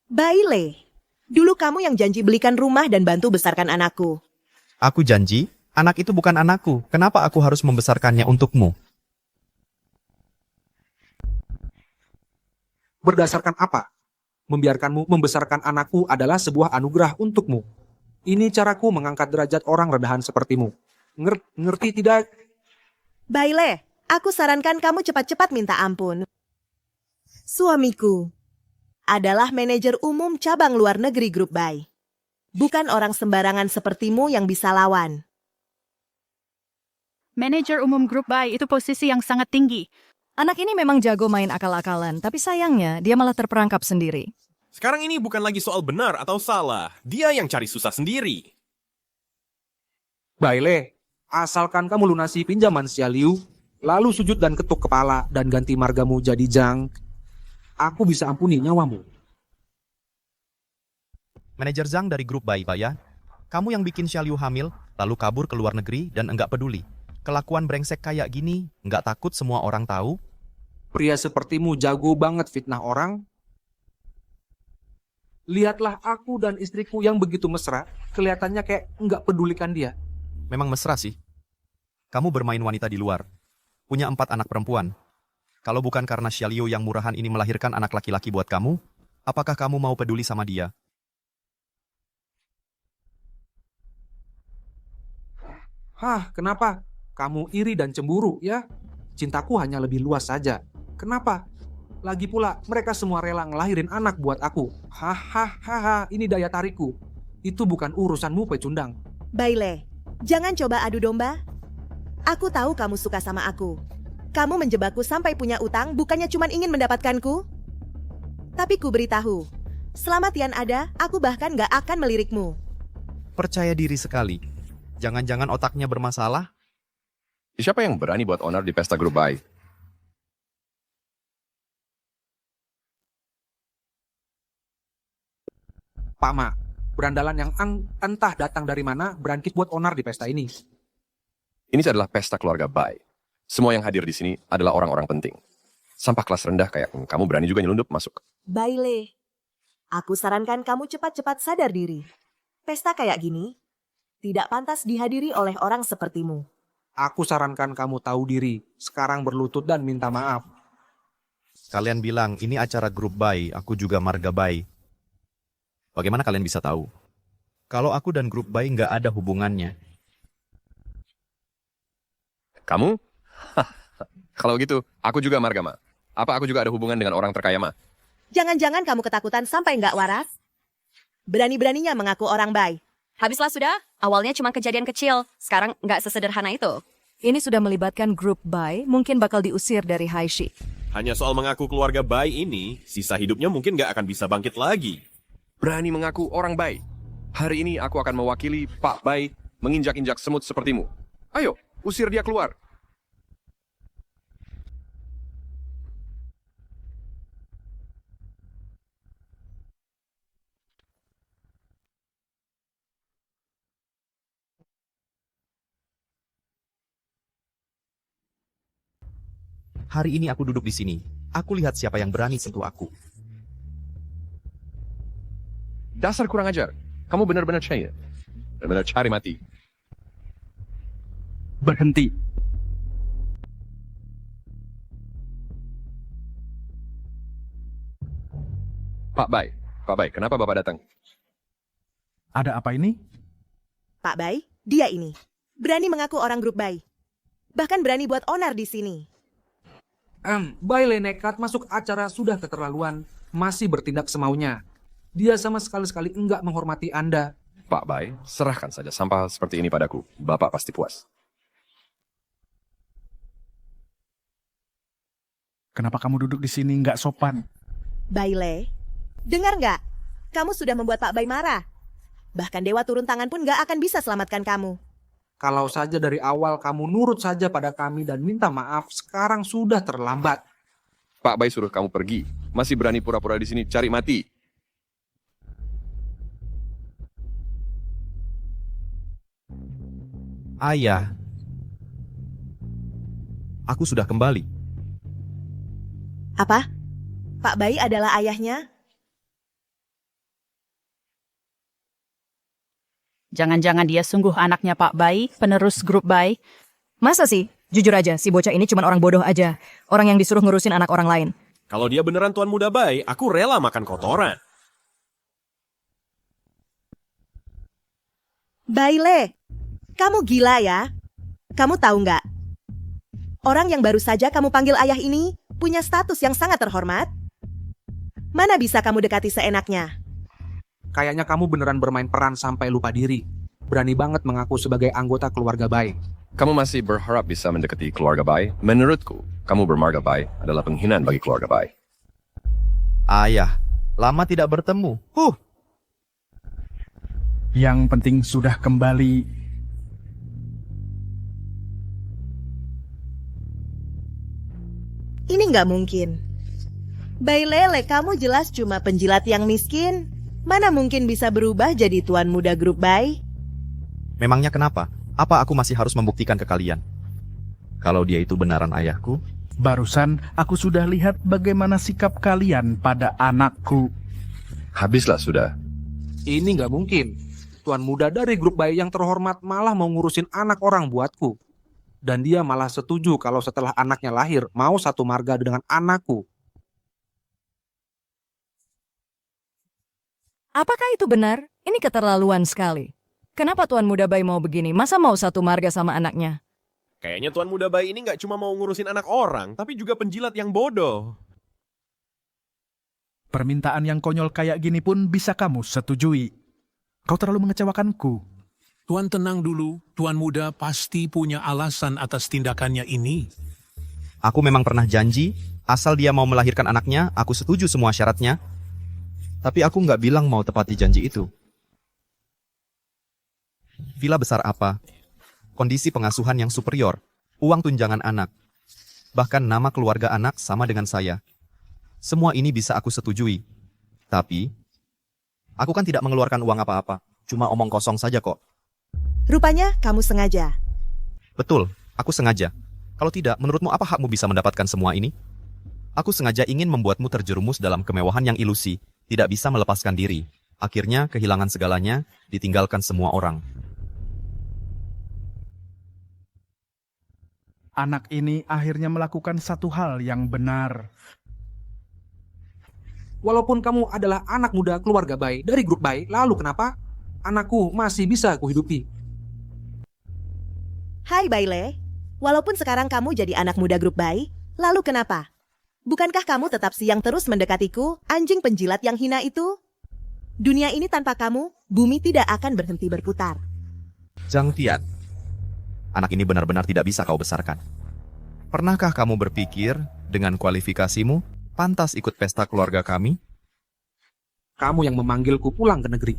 Bailey, dulu kamu yang janji belikan rumah dan bantu besarkan anakku. Aku janji, anak itu bukan anakku. Kenapa aku harus membesarkannya untukmu? Berdasarkan apa? Membiarkanmu membesarkan anakku adalah sebuah anugerah untukmu. Ini caraku mengangkat derajat orang rendahan sepertimu. Ngerti tidak? Baile, aku sarankan kamu cepat-cepat minta ampun. Suamiku adalah manajer umum cabang luar negeri Grup Bay. Bukan orang sembarangan sepertimu yang bisa lawan. Manajer umum grup Bay itu posisi yang sangat tinggi. Anak ini memang jago main akal-akalan, tapi sayangnya dia malah terperangkap sendiri. Sekarang ini bukan lagi soal benar atau salah. Dia yang cari susah sendiri. Baile, asalkan kamu lunasi pinjaman Xia Liu, lalu sujud dan ketuk kepala dan ganti margamu jadi Zhang, aku bisa ampuni nyawamu. Manajer Zhang dari grup Bai ya. Kamu yang bikin Xia Liu hamil, lalu kabur ke luar negeri dan enggak peduli. Kelakuan brengsek kayak gini, enggak takut semua orang tahu? Pria sepertimu jago banget fitnah orang. Lihatlah aku dan istriku yang begitu mesra, kelihatannya kayak enggak pedulikan dia. Memang mesra sih. Kamu bermain wanita di luar. Punya 4 anak perempuan. Kalau bukan karena Xia Liu yang murahan ini melahirkan anak laki-laki buat kamu, apakah kamu mau peduli sama dia? Hah, kenapa? Kamu iri dan cemburu, ya? Cintaku hanya lebih luas saja. Kenapa? Lagi pula, mereka semua rela ngelahirin anak buat aku. Hahaha, ini daya tarikku. Itu bukan urusanmu, pecundang. Baile, jangan coba adu domba. Aku tahu kamu suka sama aku. Kamu menjebakku sampai punya utang bukannya cuma ingin mendapatkanku. Tapi ku beritahu, selama Tian ada, aku bahkan gak akan melirikmu. Percaya diri sekali. Jangan-jangan otaknya bermasalah? Siapa yang berani buat onar di pesta grup Bai? Pak Ma, berandalan yang entah datang dari mana berangkit buat onar di pesta ini. Ini adalah pesta keluarga Bai. Semua yang hadir di sini adalah orang-orang penting. Sampah kelas rendah kayak kamu berani juga nyelundup masuk. Baile, aku sarankan kamu cepat-cepat sadar diri. Pesta kayak gini tidak pantas dihadiri oleh orang sepertimu. Aku sarankan kamu tahu diri, sekarang berlutut dan minta maaf. Kalian bilang ini acara grup Bai, aku juga marga Bai. Bagaimana kalian bisa tahu? Kalau aku dan grup Bai nggak ada hubungannya. Kamu? Kalau gitu, aku juga marga Ma. Apa aku juga ada hubungan dengan orang terkaya Ma? Jangan-jangan kamu ketakutan sampai nggak waras? Berani-beraninya mengaku orang Bai. Habislah sudah, awalnya cuma kejadian kecil, sekarang nggak sesederhana itu. Ini sudah melibatkan grup Bai, mungkin bakal diusir dari Haishi. Hanya soal mengaku keluarga Bai ini, sisa hidupnya mungkin nggak akan bisa bangkit lagi. Berani mengaku orang Bai. Hari ini aku akan mewakili Pak Bai menginjak-injak semut sepertimu. Ayo, usir dia keluar. Hari ini aku duduk di sini. Aku lihat siapa yang berani sentuh aku. Dasar kurang ajar. Kamu benar-benar cahaya. Benar-benar cari mati. Berhenti. Pak Bai, kenapa Bapak datang? Ada apa ini? Pak Bai, dia ini. Berani mengaku orang grup Bai. Bahkan berani buat onar di sini. Baile nekat masuk acara sudah keterlaluan, masih bertindak semaunya. Dia sama sekali enggak menghormati Anda. Pak Bai, serahkan saja sampah seperti ini padaku. Bapak pasti puas. Kenapa kamu duduk di sini nggak sopan? Baile, dengar nggak? Kamu sudah membuat Pak Bai marah. Bahkan Dewa turun tangan pun nggak akan bisa selamatkan kamu. Kalau saja dari awal kamu nurut saja pada kami dan minta maaf, sekarang sudah terlambat. Pak Bai suruh kamu pergi. Masih berani pura-pura di sini cari mati. Ayah, aku sudah kembali. Apa? Pak Bai adalah ayahnya? Jangan-jangan dia sungguh anaknya Pak Bai, penerus grup Bai. Masa sih? Jujur aja, si bocah ini cuma orang bodoh aja. Orang yang disuruh ngurusin anak orang lain. Kalau dia beneran tuan muda Bai, aku rela makan kotoran. Baile, kamu gila ya? Kamu tahu nggak? Orang yang baru saja kamu panggil ayah ini punya status yang sangat terhormat. Mana bisa kamu dekati seenaknya? Kayaknya kamu beneran bermain peran sampai lupa diri. Berani banget mengaku sebagai anggota keluarga baik. Kamu masih berharap bisa mendekati keluarga Bai? Menurutku, kamu bermarga Bai adalah penghinaan bagi keluarga Bai. Ayah, lama tidak bertemu. Yang penting sudah kembali. Ini nggak mungkin. Bailele, kamu jelas cuma penjilat yang miskin. Mana mungkin bisa berubah jadi tuan muda grup Bai? Memangnya kenapa? Apa aku masih harus membuktikan ke kalian? Kalau dia itu benaran ayahku? Barusan aku sudah lihat bagaimana sikap kalian pada anakku. Habislah sudah. Ini nggak mungkin. Tuan muda dari grup bayi yang terhormat malah mau ngurusin anak orang buatku. Dan dia malah setuju kalau setelah anaknya lahir mau satu marga dengan anakku. Apakah itu benar? Ini keterlaluan sekali. Kenapa Tuan Muda Bai mau begini? Masa mau satu marga sama anaknya? Kayaknya Tuan Muda Bai ini nggak cuma mau ngurusin anak orang, tapi juga penjilat yang bodoh. Permintaan yang konyol kayak gini pun bisa kamu setujui. Kau terlalu mengecewakanku. Tuan tenang dulu, Tuan Muda pasti punya alasan atas tindakannya ini. Aku memang pernah janji, asal dia mau melahirkan anaknya, aku setuju semua syaratnya. Tapi aku nggak bilang mau tepati janji itu. Villa besar apa? Kondisi pengasuhan yang superior, uang tunjangan anak, bahkan nama keluarga anak sama dengan saya. Semua ini bisa aku setujui. Tapi, aku kan tidak mengeluarkan uang apa-apa, cuma omong kosong saja kok. Rupanya kamu sengaja. Betul, aku sengaja. Kalau tidak, menurutmu apa hakmu bisa mendapatkan semua ini? Aku sengaja ingin membuatmu terjerumus dalam kemewahan yang ilusi, tidak bisa melepaskan diri. Akhirnya kehilangan segalanya, ditinggalkan semua orang. Anak ini akhirnya melakukan satu hal yang benar. Walaupun kamu adalah anak muda keluarga Bai dari grup Bai, lalu kenapa anakku masih bisa kuhidupi? Hai Baile, walaupun sekarang kamu jadi anak muda grup Bai, lalu kenapa? Bukankah kamu tetap siang terus mendekatiku, anjing penjilat yang hina itu? Dunia ini tanpa kamu, bumi tidak akan berhenti berputar. Zhang Tian, anak ini benar-benar tidak bisa kau besarkan. Pernahkah kamu berpikir, dengan kualifikasimu, pantas ikut pesta keluarga kami? Kamu yang memanggilku pulang ke negeri.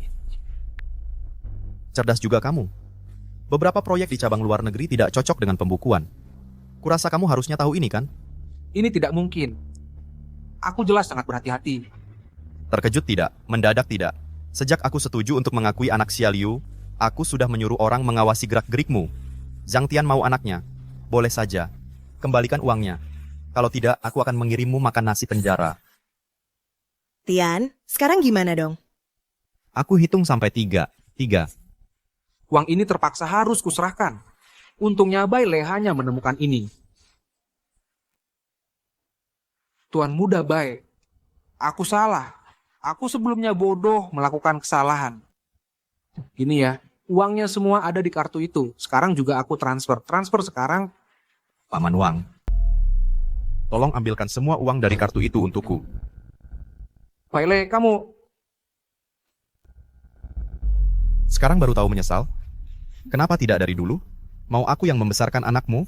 Cerdas juga kamu. Beberapa proyek di cabang luar negeri tidak cocok dengan pembukuan. Kurasa kamu harusnya tahu ini kan? Ini tidak mungkin. Aku jelas sangat berhati-hati. Terkejut tidak, mendadak tidak. Sejak aku setuju untuk mengakui anak Xia Liu, aku sudah menyuruh orang mengawasi gerak-gerikmu. Zhang Tian mau anaknya. Boleh saja. Kembalikan uangnya. Kalau tidak, aku akan mengirimmu makan nasi penjara. Tian, sekarang gimana dong? Aku hitung sampai 3. 3. Uang ini terpaksa harus kuserahkan. Untungnya Baile hanya menemukan ini. Tuan muda Bai, aku salah. Aku sebelumnya bodoh melakukan kesalahan. Gini ya, uangnya semua ada di kartu itu. Sekarang juga aku transfer. Transfer sekarang. Paman Wang, tolong ambilkan semua uang dari kartu itu untukku. Baile, kamu... Sekarang baru tahu menyesal? Kenapa tidak dari dulu? Mau aku yang membesarkan anakmu?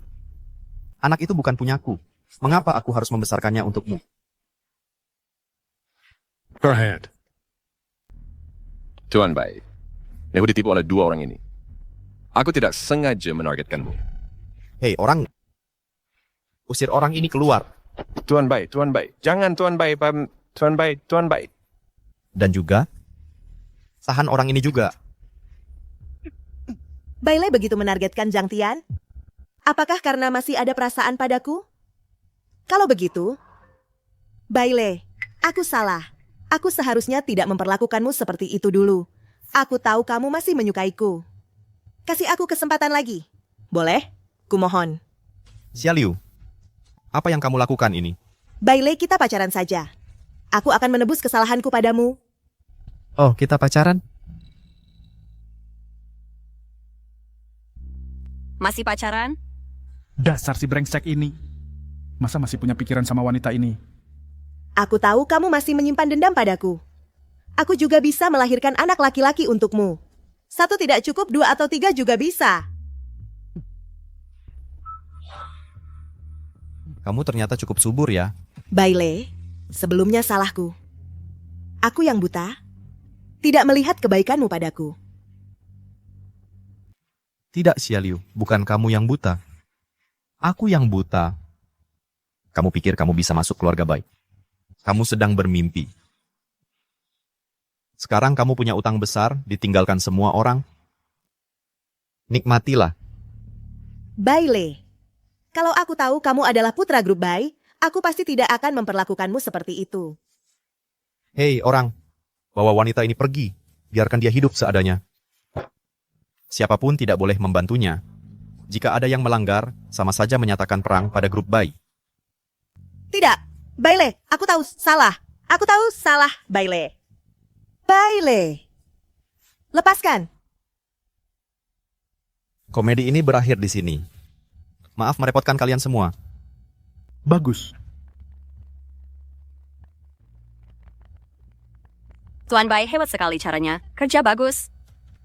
Anak itu bukan punyaku. Mengapa aku harus membesarkannya untukmu? Go ahead. Tuan Bai, aku ditipu oleh 2 orang ini. Aku tidak sengaja menargetkanmu. Hei, orang... Usir orang ini keluar. Tuan Bai, jangan Tuan Bai, Tuan Bai. Dan juga, tahan orang ini juga. Baile begitu menargetkan Zhang Tian? Apakah karena masih ada perasaan padaku? Kalau begitu, Baile, aku salah. Aku seharusnya tidak memperlakukanmu seperti itu dulu. Aku tahu kamu masih menyukaiku. Kasih aku kesempatan lagi. Boleh? Kumohon. Xia Liu, apa yang kamu lakukan ini? Baile, kita pacaran saja. Aku akan menebus kesalahanku padamu. Oh, kita pacaran? Masih pacaran? Dasar si brengsek ini. Masa masih punya pikiran sama wanita ini? Aku tahu kamu masih menyimpan dendam padaku. Aku juga bisa melahirkan anak laki-laki untukmu. 1 tidak cukup, 2 atau 3 juga bisa. Kamu ternyata cukup subur ya. Baile, sebelumnya salahku. Aku yang buta, tidak melihat kebaikanmu padaku. Tidak, Xialiu. Bukan kamu yang buta. Aku yang buta. Kamu pikir kamu bisa masuk keluarga baik? Kamu sedang bermimpi. Sekarang kamu punya utang besar, ditinggalkan semua orang. Nikmatilah. Baile, kalau aku tahu kamu adalah putra grup Bai, aku pasti tidak akan memperlakukanmu seperti itu. Hei orang, bawa wanita ini pergi. Biarkan dia hidup seadanya. Siapapun tidak boleh membantunya. Jika ada yang melanggar, sama saja menyatakan perang pada grup Bai. Tidak, Baile, aku tahu salah. Aku tahu salah, Baile. Baile, lepaskan. Komedi ini berakhir di sini. Maaf merepotkan kalian semua. Bagus. Tuan Bai, hebat sekali caranya. Kerja bagus.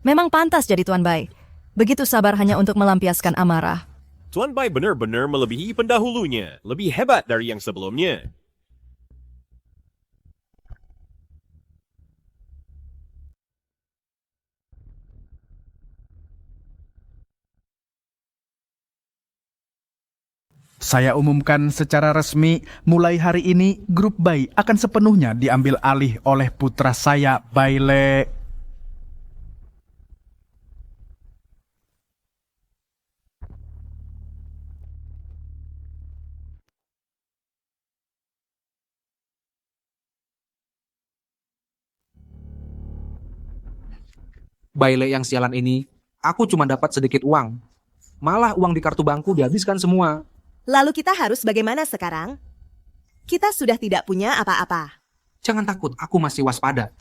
Memang pantas jadi Tuan Bai. Begitu sabar hanya untuk melampiaskan amarah. Tuan Bai benar-benar melebihi pendahulunya. Lebih hebat dari yang sebelumnya. Saya umumkan secara resmi, mulai hari ini grup Bai akan sepenuhnya diambil alih oleh putra saya, Baile. Baile yang sialan ini, aku cuma dapat sedikit uang. Malah uang di kartu bankku dihabiskan semua. Lalu kita harus bagaimana sekarang? Kita sudah tidak punya apa-apa. Jangan takut, aku masih waspada.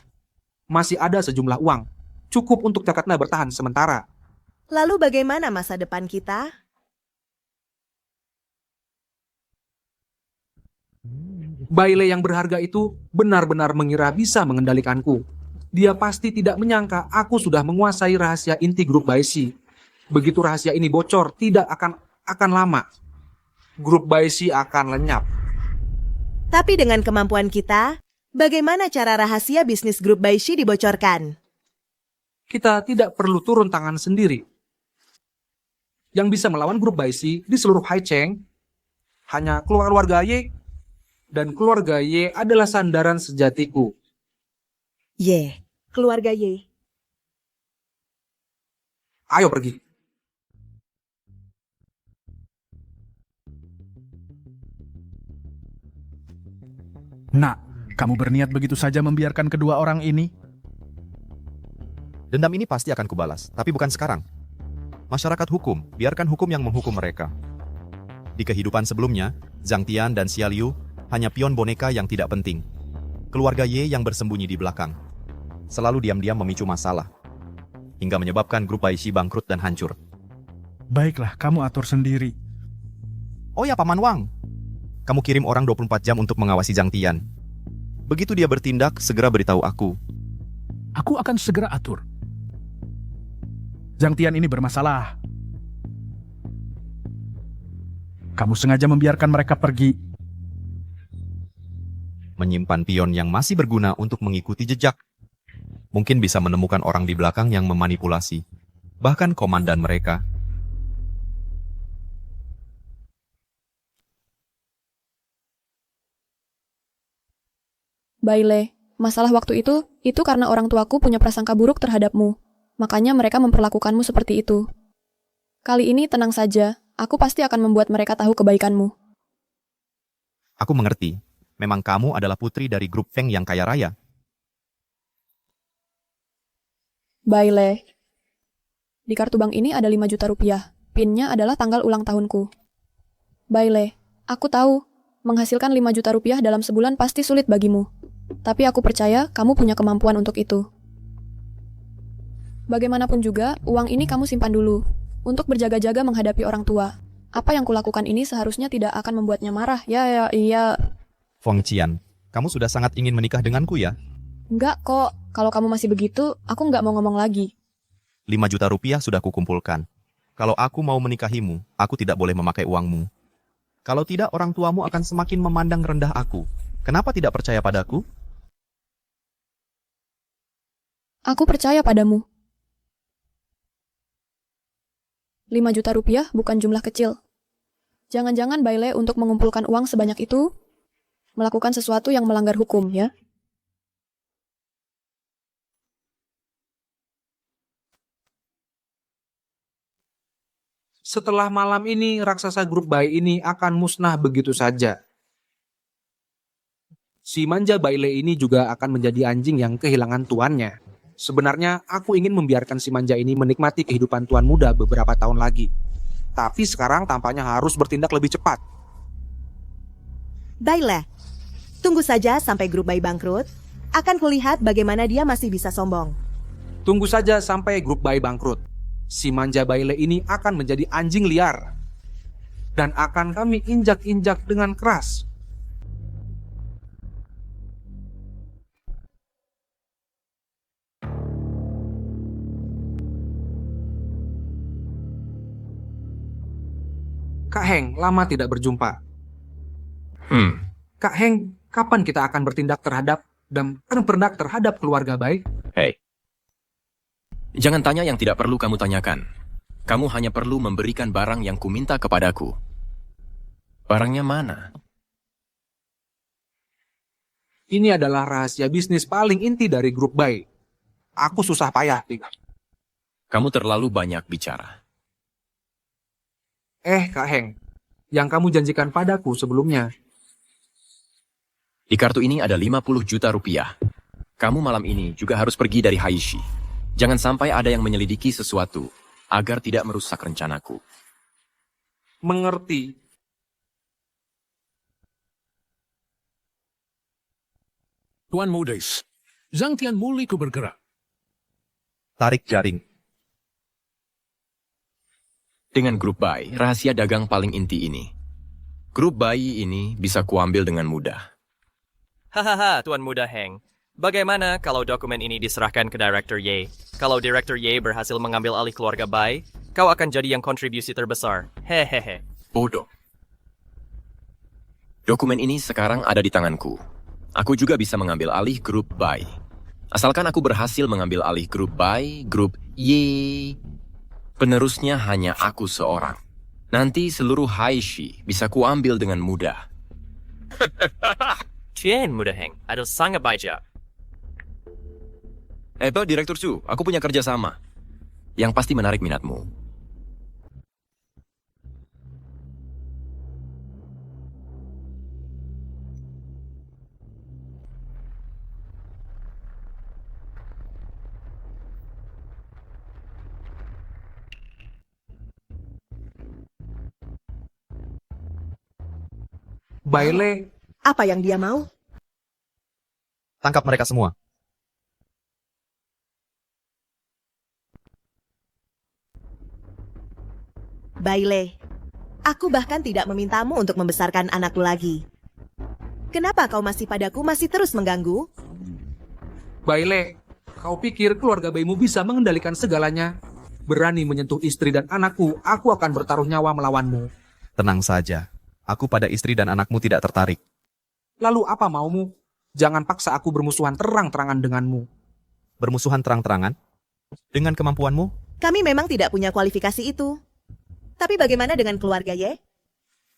Masih ada sejumlah uang. Cukup untuk Jakarta bertahan sementara. Lalu bagaimana masa depan kita? Baile yang berharga itu benar-benar mengira bisa mengendalikanku. Dia pasti tidak menyangka aku sudah menguasai rahasia inti grup Baisi. Begitu rahasia ini bocor, tidak akan lama. Grup Baisi akan lenyap. Tapi dengan kemampuan kita, bagaimana cara rahasia bisnis grup Baishi dibocorkan? Kita tidak perlu turun tangan sendiri. Yang bisa melawan grup Baisi di seluruh Haicheng hanya keluarga Ye, dan keluarga Ye adalah sandaran sejatiku. Ye, keluarga Ye. Ayo pergi. Nak, kamu berniat begitu saja membiarkan kedua orang ini? Dendam ini pasti akan kubalas, tapi bukan sekarang. Masyarakat hukum, biarkan hukum yang menghukum mereka. Di kehidupan sebelumnya, Zhang Tian dan Xia Liu hanya pion boneka yang tidak penting. Keluarga Ye yang bersembunyi di belakang. Selalu diam-diam memicu masalah. Hingga menyebabkan grup Baishi bangkrut dan hancur. Baiklah, kamu atur sendiri. Oh ya, Paman Wang. Kamu kirim orang 24 jam untuk mengawasi Zhang Tian. Begitu dia bertindak, segera beritahu aku. Aku akan segera atur. Zhang Tian ini bermasalah. Kamu sengaja membiarkan mereka pergi. Menyimpan pion yang masih berguna untuk mengikuti jejak. Mungkin bisa menemukan orang di belakang yang memanipulasi. Bahkan komandan mereka. Baile, masalah waktu itu karena orang tuaku punya prasangka buruk terhadapmu. Makanya mereka memperlakukanmu seperti itu. Kali ini tenang saja, aku pasti akan membuat mereka tahu kebaikanmu. Aku mengerti. Memang kamu adalah putri dari grup Feng yang kaya raya. Baile, di kartu bank ini ada 5 juta rupiah. PIN-nya adalah tanggal ulang tahunku. Baile, aku tahu, menghasilkan 5 juta rupiah dalam sebulan pasti sulit bagimu. Tapi aku percaya kamu punya kemampuan untuk itu. Bagaimanapun juga, uang ini kamu simpan dulu. untuk berjaga-jaga menghadapi orang tua. Apa yang kulakukan ini seharusnya tidak akan membuatnya marah. Iya. Feng Qian, kamu sudah sangat ingin menikah denganku ya? Enggak kok, kalau kamu masih begitu, aku nggak mau ngomong lagi. 5 juta rupiah sudah kukumpulkan. Kalau aku mau menikahimu, aku tidak boleh memakai uangmu. Kalau tidak, orang tuamu akan semakin memandang rendah aku. Kenapa tidak percaya padaku? Aku percaya padamu. 5 juta rupiah bukan jumlah kecil. Jangan-jangan Baile untuk mengumpulkan uang sebanyak itu melakukan sesuatu yang melanggar hukum, ya? Setelah malam ini, raksasa grup bayi ini akan musnah begitu saja. Si manja Baile ini juga akan menjadi anjing yang kehilangan tuannya. Sebenarnya, aku ingin membiarkan si manja ini menikmati kehidupan tuan muda beberapa tahun lagi. Tapi sekarang tampaknya harus bertindak lebih cepat. Baiklah, tunggu saja sampai grup bayi bangkrut. Akan kulihat bagaimana dia masih bisa sombong. Tunggu saja sampai grup bayi bangkrut. Si manja Baile ini akan menjadi anjing liar. Dan akan kami injak-injak dengan keras. Kak Heng, lama tidak berjumpa. Kak Heng, kapan kita akan bertindak terhadap keluarga baik? Hei, jangan tanya yang tidak perlu kamu tanyakan. Kamu hanya perlu memberikan barang yang kuminta kepadaku. Barangnya mana? Ini adalah rahasia bisnis paling inti dari grup baik. Aku susah payah, Tiga. Kamu terlalu banyak bicara. Kak Heng, yang kamu janjikan padaku sebelumnya. Di kartu ini ada 50 juta rupiah. Kamu malam ini juga harus pergi dari Haishi. Jangan sampai ada yang menyelidiki sesuatu, agar tidak merusak rencanaku. Mengerti. Tuan Mudais, Zhang Tian mulai bergerak. Tarik jaring. Dengan grup bayi, rahasia dagang paling inti ini. Grup bayi ini bisa kuambil dengan mudah. Hahaha, Tuan Muda Heng. Bagaimana kalau dokumen ini diserahkan ke Director Ye? Kalau Director Ye berhasil mengambil alih keluarga Bai, kau akan jadi yang kontribusi terbesar. Hehehe. Bodoh. Dokumen ini sekarang ada di tanganku. Aku juga bisa mengambil alih grup Bai. Asalkan aku berhasil mengambil alih grup Bai, grup Ye. Penerusnya hanya aku seorang. Nanti seluruh Haishi bisa kuambil dengan mudah. Tuan Muda Heng, ada sangat bijak. Pak Direktur Su, aku punya kerjasama yang pasti menarik minatmu. Baile. Apa yang dia mau? Tangkap mereka semua. Baile, aku bahkan tidak memintamu untuk membesarkan anakku lagi. Kenapa kau masih padaku masih terus mengganggu? Baile, kau pikir keluarga bayimu bisa mengendalikan segalanya? Berani menyentuh istri dan anakku, aku akan bertaruh nyawa melawanmu. Tenang saja. Aku pada istri dan anakmu tidak tertarik. Lalu apa maumu? Jangan paksa aku bermusuhan terang-terangan denganmu. Bermusuhan terang-terangan? Dengan kemampuanmu? Kami memang tidak punya kualifikasi itu. Tapi bagaimana dengan keluarga Ye?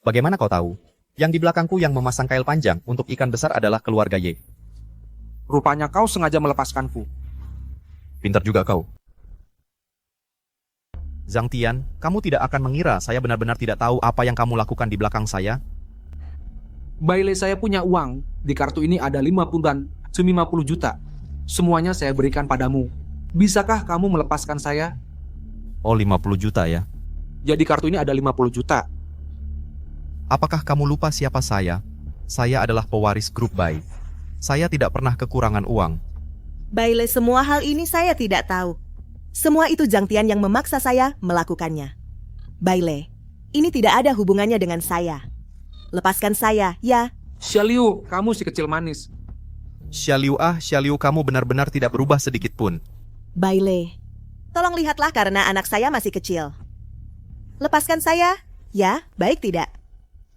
Bagaimana kau tahu? Yang di belakangku yang memasang kail panjang untuk ikan besar adalah keluarga Ye. Rupanya kau sengaja melepaskanku. Pintar juga kau. Zhang Tian, kamu tidak akan mengira saya benar-benar tidak tahu apa yang kamu lakukan di belakang saya? Baile, saya punya uang. Di kartu ini ada 50 juta. Semuanya saya berikan padamu. Bisakah kamu melepaskan saya? Oh, 50 juta ya? Jadi kartu ini ada 50 juta. Apakah kamu lupa siapa saya? Saya adalah pewaris grup Bai. Saya tidak pernah kekurangan uang. Baile, semua hal ini saya tidak tahu. Semua itu Zhang Tian yang memaksa saya melakukannya. Baile, ini tidak ada hubungannya dengan saya. Lepaskan saya, ya. Xialiu, kamu si kecil manis. Xialiu kamu benar-benar tidak berubah sedikit pun. Baile, tolong lihatlah karena anak saya masih kecil. Lepaskan saya, ya, baik tidak?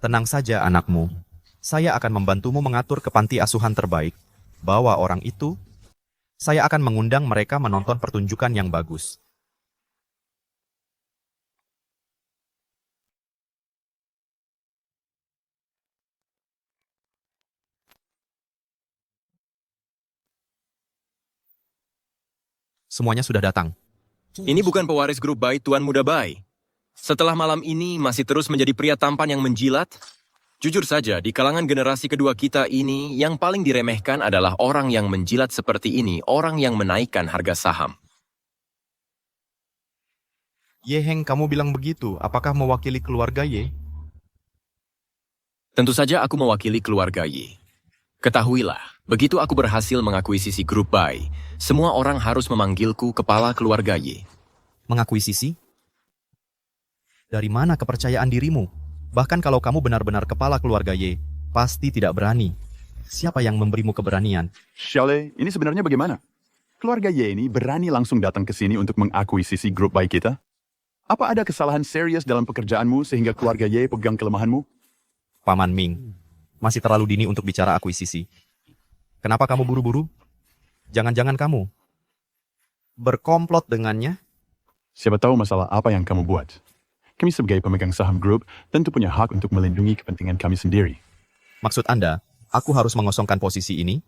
Tenang saja anakmu. Saya akan membantumu mengatur ke panti asuhan terbaik. Bawa orang itu. Saya akan mengundang mereka menonton pertunjukan yang bagus. Semuanya sudah datang. Ini bukan pewaris grup Bai Tuan Muda Bai. Setelah malam ini masih terus menjadi pria tampan yang menjilat? Jujur saja, di kalangan generasi kedua kita ini, yang paling diremehkan adalah orang yang menjilat seperti ini, orang yang menaikkan harga saham. Ye Heng, kamu bilang begitu. Apakah mewakili keluarga Ye? Tentu saja aku mewakili keluarga Yi. Ketahuilah, begitu aku berhasil mengakuisisi grup Bai, semua orang harus memanggilku kepala keluarga Yi. Mengakuisisi? Dari mana kepercayaan dirimu? Bahkan kalau kamu benar-benar kepala keluarga Y, pasti tidak berani. Siapa yang memberimu keberanian? Xiaole, ini sebenarnya bagaimana? Keluarga Y ini berani langsung datang ke sini untuk mengakuisisi grup Bai kita? Apa ada kesalahan serius dalam pekerjaanmu sehingga keluarga Y pegang kelemahanmu? Paman Ming, masih terlalu dini untuk bicara akuisisi. Kenapa kamu buru-buru? Jangan-jangan kamu berkomplot dengannya? Siapa tahu masalah apa yang kamu buat. Kami sebagai pemegang saham grup tentu punya hak untuk melindungi kepentingan kami sendiri. Maksud Anda, aku harus mengosongkan posisi ini?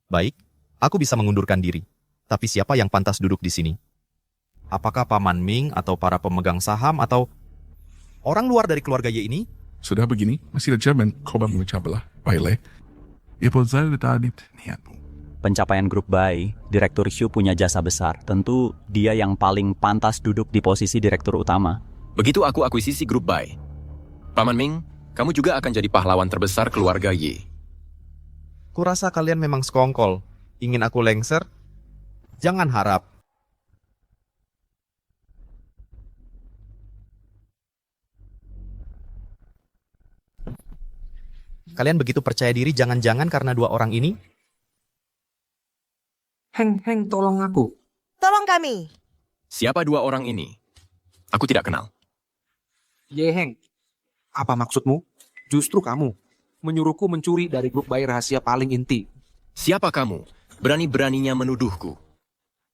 Baik, aku bisa mengundurkan diri. Tapi siapa yang pantas duduk di sini? Apakah Paman Ming atau para pemegang saham atau orang luar dari keluarga Y ini? Sudah begini, masih ada Jerman, coba mengucaplah, Baile. Pencapaian grup Bai, Direktur Xu punya jasa besar. Tentu dia yang paling pantas duduk di posisi direktur utama. Begitu aku akuisisi grup Bai, Paman Ming, kamu juga akan jadi pahlawan terbesar keluarga Yi. Kurasa kalian memang sekongkol. Ingin aku lengser? Jangan harap. Kalian begitu percaya diri jangan-jangan karena dua orang ini? Heng, tolong aku. Tolong kami. Siapa dua orang ini? Aku tidak kenal. Ye Heng, apa maksudmu? Justru kamu menyuruhku mencuri dari grup Bai rahasia paling inti. Siapa kamu? Berani-beraninya menuduhku.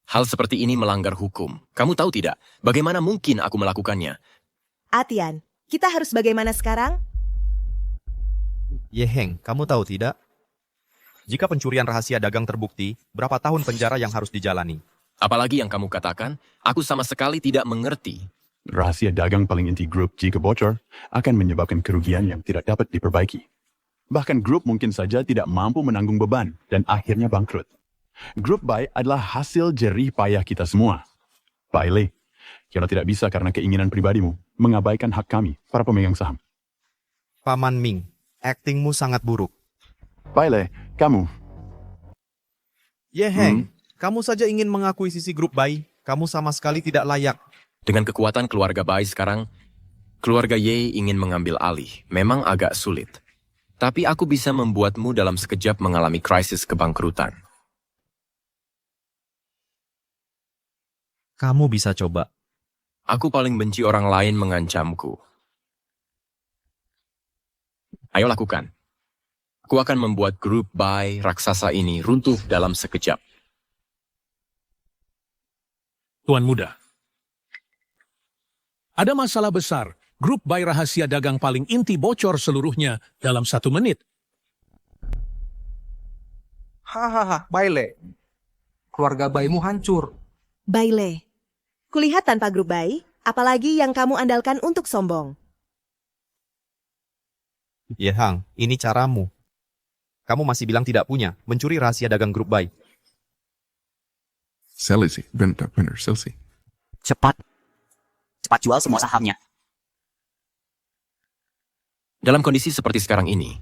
Hal seperti ini melanggar hukum. Kamu tahu tidak, bagaimana mungkin aku melakukannya? Atian, kita harus bagaimana sekarang? Ye Heng, kamu tahu tidak? Jika pencurian rahasia dagang terbukti, berapa tahun penjara yang harus dijalani? Apalagi yang kamu katakan, aku sama sekali tidak mengerti. Rahasia dagang paling inti grup jika bocor akan menyebabkan kerugian yang tidak dapat diperbaiki. Bahkan grup mungkin saja tidak mampu menanggung beban dan akhirnya bangkrut. Grup Bai adalah hasil jerih payah kita semua. Baile, kalau tidak bisa karena keinginan pribadimu, mengabaikan hak kami, para pemegang saham. Paman Ming, aktingmu sangat buruk. Baile, kamu. Ye Heng, kamu saja ingin mengakuisisi grup Bai. Kamu sama sekali tidak layak. Dengan kekuatan keluarga Bai sekarang, keluarga Ye ingin mengambil alih. Memang agak sulit. Tapi aku bisa membuatmu dalam sekejap mengalami krisis kebangkrutan. Kamu bisa coba. Aku paling benci orang lain mengancamku. Ayo lakukan. Aku akan membuat grup Bai raksasa ini runtuh dalam sekejap. Tuan Muda, ada masalah besar. Grup Bai rahasia dagang paling inti bocor seluruhnya dalam 1 menit. Hahaha, Baile. Keluarga Baimu hancur. Baile, kulihat tanpa grup Bai, apalagi yang kamu andalkan untuk sombong. Ye Hang, ini caramu. Kamu masih bilang tidak punya, mencuri rahasia dagang grup Bai. Selesai, benar, selesai. Cepat jual semua sahamnya. Dalam kondisi seperti sekarang ini,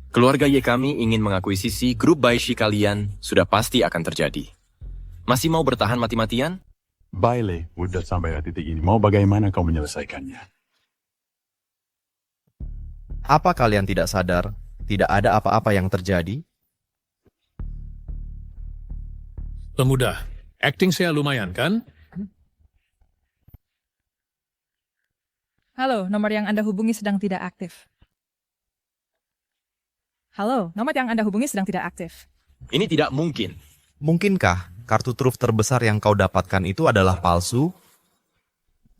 keluarga Ye kami ingin mengakuisisi grup Bai Shi kalian sudah pasti akan terjadi. Masih mau bertahan mati-matian? Bailey udah sampai di titik ini. Mau bagaimana kau menyelesaikannya? Apa kalian tidak sadar? Tidak ada apa-apa yang terjadi? Pemuda, acting saya lumayan kan? Halo, nomor yang Anda hubungi sedang tidak aktif. Halo, nomor yang Anda hubungi sedang tidak aktif. Ini tidak mungkin. Mungkinkah kartu truf terbesar yang kau dapatkan itu adalah palsu?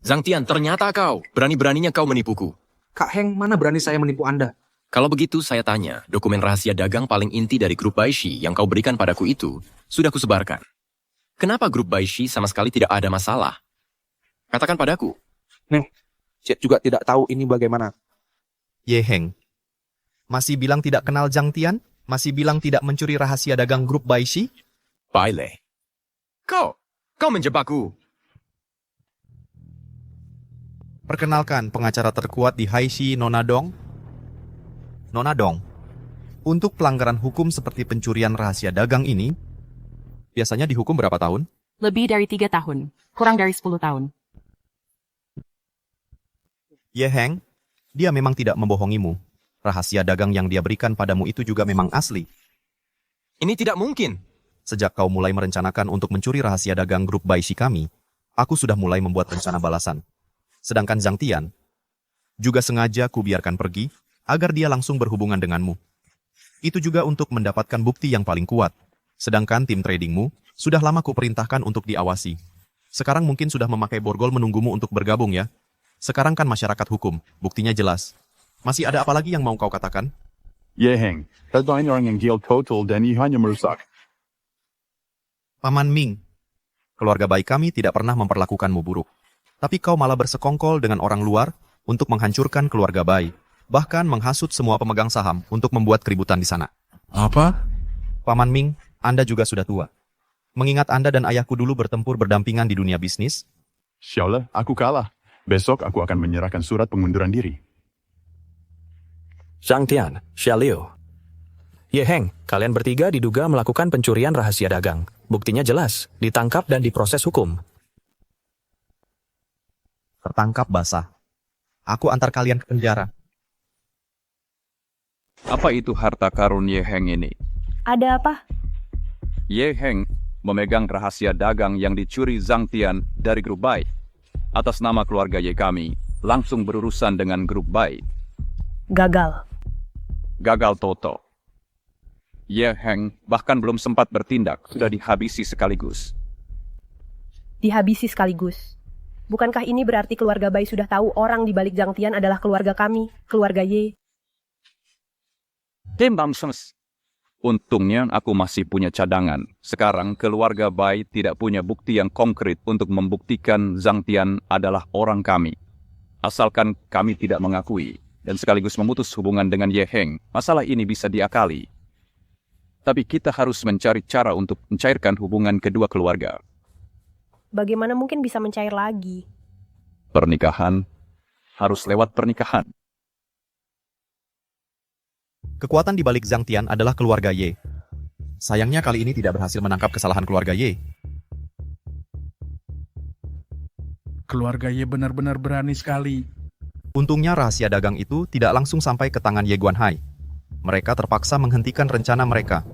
Zhang Tian, ternyata kau. Berani-beraninya kau menipuku. Kak Heng, mana berani saya menipu Anda? Kalau begitu saya tanya, dokumen rahasia dagang paling inti dari grup Baishi yang kau berikan padaku itu sudah kusebarkan. Kenapa grup Baishi sama sekali tidak ada masalah? Katakan padaku. Nih, saya juga tidak tahu ini bagaimana. Ye Heng, masih bilang tidak kenal Zhang Tian? Masih bilang tidak mencuri rahasia dagang grup Baishi? Bailey. Kau menjebakku. Perkenalkan pengacara terkuat di Haishi, Nona Dong. Nona Dong, untuk pelanggaran hukum seperti pencurian rahasia dagang ini, biasanya dihukum berapa tahun? Lebih dari 3 tahun, kurang dari 10 tahun. Ye Heng, dia memang tidak membohongimu. Rahasia dagang yang dia berikan padamu itu juga memang asli. Ini tidak mungkin. Sejak kau mulai merencanakan untuk mencuri rahasia dagang grup Baishi kami, aku sudah mulai membuat rencana balasan. Sedangkan Zhang Tian, juga sengaja kubiarkan pergi, agar dia langsung berhubungan denganmu. Itu juga untuk mendapatkan bukti yang paling kuat. Sedangkan tim tradingmu, sudah lama kuperintahkan untuk diawasi. Sekarang mungkin sudah memakai borgol menunggumu untuk bergabung ya. Sekarang kan masyarakat hukum, buktinya jelas. Masih ada apa lagi yang mau kau katakan? Ye Heng, kau ini orang yang gil total dan ia hanya merusak. Paman Ming, keluarga baik kami tidak pernah memperlakukanmu buruk. Tapi kau malah bersekongkol dengan orang luar untuk menghancurkan keluarga baik. Bahkan menghasut semua pemegang saham untuk membuat keributan di sana. Apa? Paman Ming, Anda juga sudah tua. Mengingat Anda dan ayahku dulu bertempur berdampingan di dunia bisnis. Syaulah, aku kalah. Besok aku akan menyerahkan surat pengunduran diri. Zhang Tian, Xia Liu. Ye Heng, kalian bertiga diduga melakukan pencurian rahasia dagang. Buktinya jelas, ditangkap dan diproses hukum. Tertangkap basah. Aku antar kalian ke penjara. Apa itu harta karun Ye Heng ini? Ada apa? Ye Heng memegang rahasia dagang yang dicuri Zhang Tian dari grup Bai. Atas nama keluarga Ye kami, langsung berurusan dengan grup Bai. Gagal. Gagal toto. Ye Heng bahkan belum sempat bertindak, sudah dihabisi sekaligus. Dihabisi sekaligus. Bukankah ini berarti keluarga Bai sudah tahu orang di balik Zhang Tian adalah keluarga kami, keluarga Ye? Untungnya aku masih punya cadangan. Sekarang keluarga Bai tidak punya bukti yang konkret untuk membuktikan Zhang Tian adalah orang kami. Asalkan kami tidak mengakui dan sekaligus memutus hubungan dengan Ye Heng, masalah ini bisa diakali. Tapi kita harus mencari cara untuk mencairkan hubungan kedua keluarga. Bagaimana mungkin bisa mencair lagi? Pernikahan harus lewat pernikahan. Kekuatan di balik Zhang Tian adalah keluarga Ye. Sayangnya kali ini tidak berhasil menangkap kesalahan keluarga Ye. Keluarga Ye benar-benar berani sekali. Untungnya rahasia dagang itu tidak langsung sampai ke tangan Ye Guanhai. Mereka terpaksa menghentikan rencana mereka.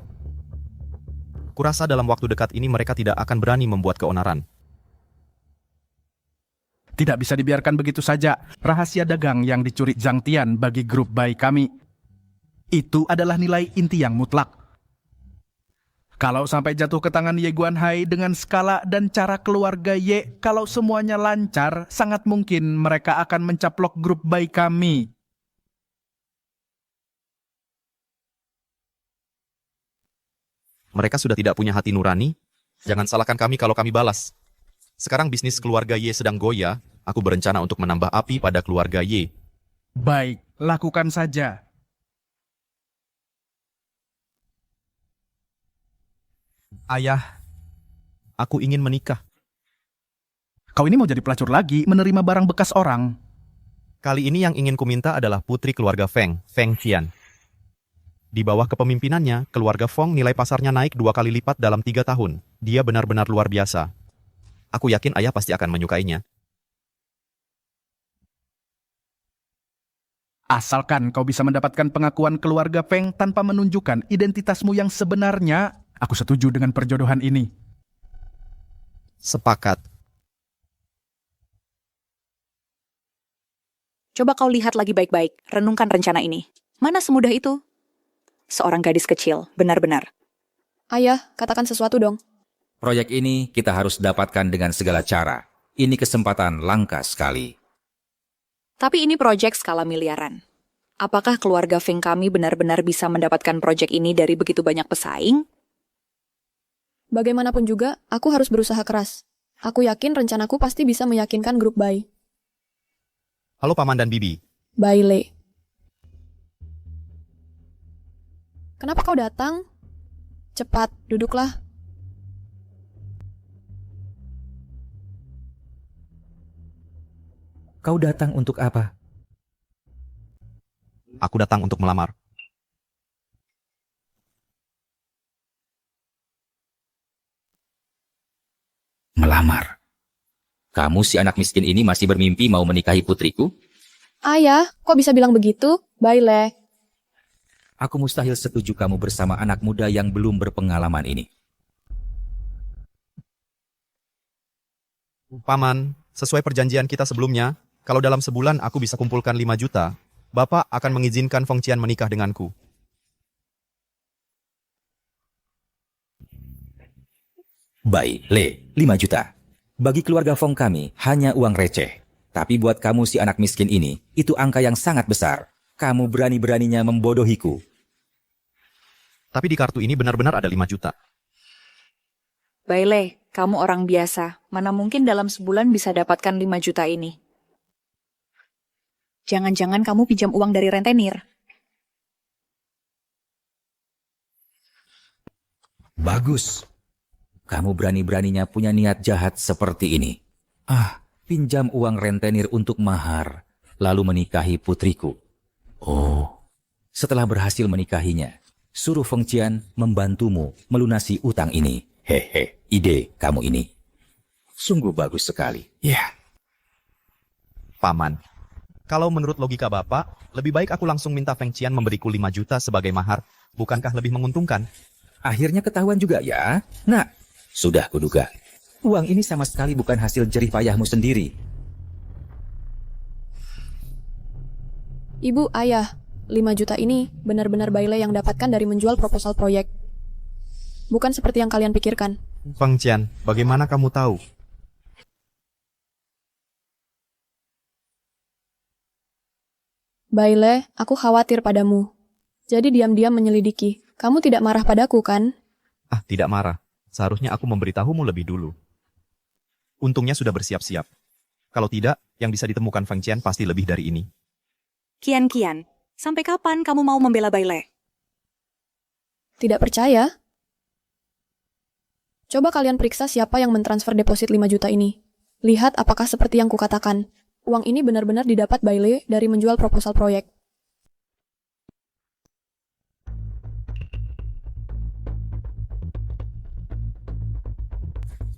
Kurasa dalam waktu dekat ini mereka tidak akan berani membuat keonaran. Tidak bisa dibiarkan begitu saja. Rahasia dagang yang dicuri Zhang Tian bagi grup Bai kami, itu adalah nilai inti yang mutlak. Kalau sampai jatuh ke tangan Ye Guanhai dengan skala dan cara keluarga Ye, kalau semuanya lancar, sangat mungkin mereka akan mencaplok grup Bai kami. Mereka sudah tidak punya hati nurani. Jangan salahkan kami kalau kami balas. Sekarang bisnis keluarga Ye sedang goyah. Aku berencana untuk menambah api pada keluarga Ye. Baik, lakukan saja. Ayah, aku ingin menikah. Kau ini mau jadi pelacur lagi, menerima barang bekas orang. Kali ini yang ingin kuminta adalah putri keluarga Feng, Feng Qian. Di bawah kepemimpinannya, keluarga Feng nilai pasarnya naik 2 kali lipat dalam 3 tahun. Dia benar-benar luar biasa. Aku yakin ayah pasti akan menyukainya. Asalkan kau bisa mendapatkan pengakuan keluarga Feng tanpa menunjukkan identitasmu yang sebenarnya, aku setuju dengan perjodohan ini. Sepakat. Coba kau lihat lagi baik-baik, renungkan rencana ini. Mana semudah itu? Seorang gadis kecil, benar-benar. Ayah, katakan sesuatu dong. Proyek ini kita harus dapatkan dengan segala cara. Ini kesempatan langka sekali. Tapi ini proyek skala miliaran. Apakah keluarga Feng kami benar-benar bisa mendapatkan proyek ini dari begitu banyak pesaing? Bagaimanapun juga, aku harus berusaha keras. Aku yakin rencanaku pasti bisa meyakinkan grup Bai. Halo Paman dan Bibi. Bai Le. Kenapa kau datang? Cepat, duduklah. Kau datang untuk apa? Aku datang untuk melamar. Melamar? Kamu si anak miskin ini masih bermimpi mau menikahi putriku? Ayah, kok bisa bilang begitu? Bai Le. Aku mustahil setuju kamu bersama anak muda yang belum berpengalaman ini. Paman, sesuai perjanjian kita sebelumnya, kalau dalam sebulan aku bisa kumpulkan 5 juta, Bapak akan mengizinkan Feng Qian menikah denganku. Baik, Le, 5 juta. Bagi keluarga Feng kami, hanya uang receh. Tapi buat kamu si anak miskin ini, itu angka yang sangat besar. Kamu berani-beraninya membodohiku. Tapi di kartu ini benar-benar ada 5 juta. Baile, kamu orang biasa. Mana mungkin dalam sebulan bisa dapatkan 5 juta ini? Jangan-jangan kamu pinjam uang dari rentenir. Bagus. Kamu berani-beraninya punya niat jahat seperti ini. Pinjam uang rentenir untuk mahar, lalu menikahi putriku. Oh, setelah berhasil menikahinya, suruh Feng Qian membantumu melunasi utang ini. Hehe, ide kamu ini. Sungguh bagus sekali. Ya. Paman, kalau menurut logika Bapak, lebih baik aku langsung minta Feng Qian memberiku 5 juta sebagai mahar. Bukankah lebih menguntungkan? Akhirnya ketahuan juga ya. Nah, sudah kuduga. Uang ini sama sekali bukan hasil jerih payahmu sendiri. Ibu, ayah, 5 juta ini benar-benar Baile yang dapatkan dari menjual proposal proyek. Bukan seperti yang kalian pikirkan. Feng Qian, bagaimana kamu tahu? Baile, aku khawatir padamu. Jadi diam-diam menyelidiki. Kamu tidak marah padaku, kan? Tidak marah. Seharusnya aku memberitahumu lebih dulu. Untungnya sudah bersiap-siap. Kalau tidak, yang bisa ditemukan Feng Qian pasti lebih dari ini. Kian, sampai kapan kamu mau membela Baile? Tidak percaya? Coba kalian periksa siapa yang mentransfer deposit 5 juta ini. Lihat apakah seperti yang kukatakan. Uang ini benar-benar didapat Baile dari menjual proposal proyek.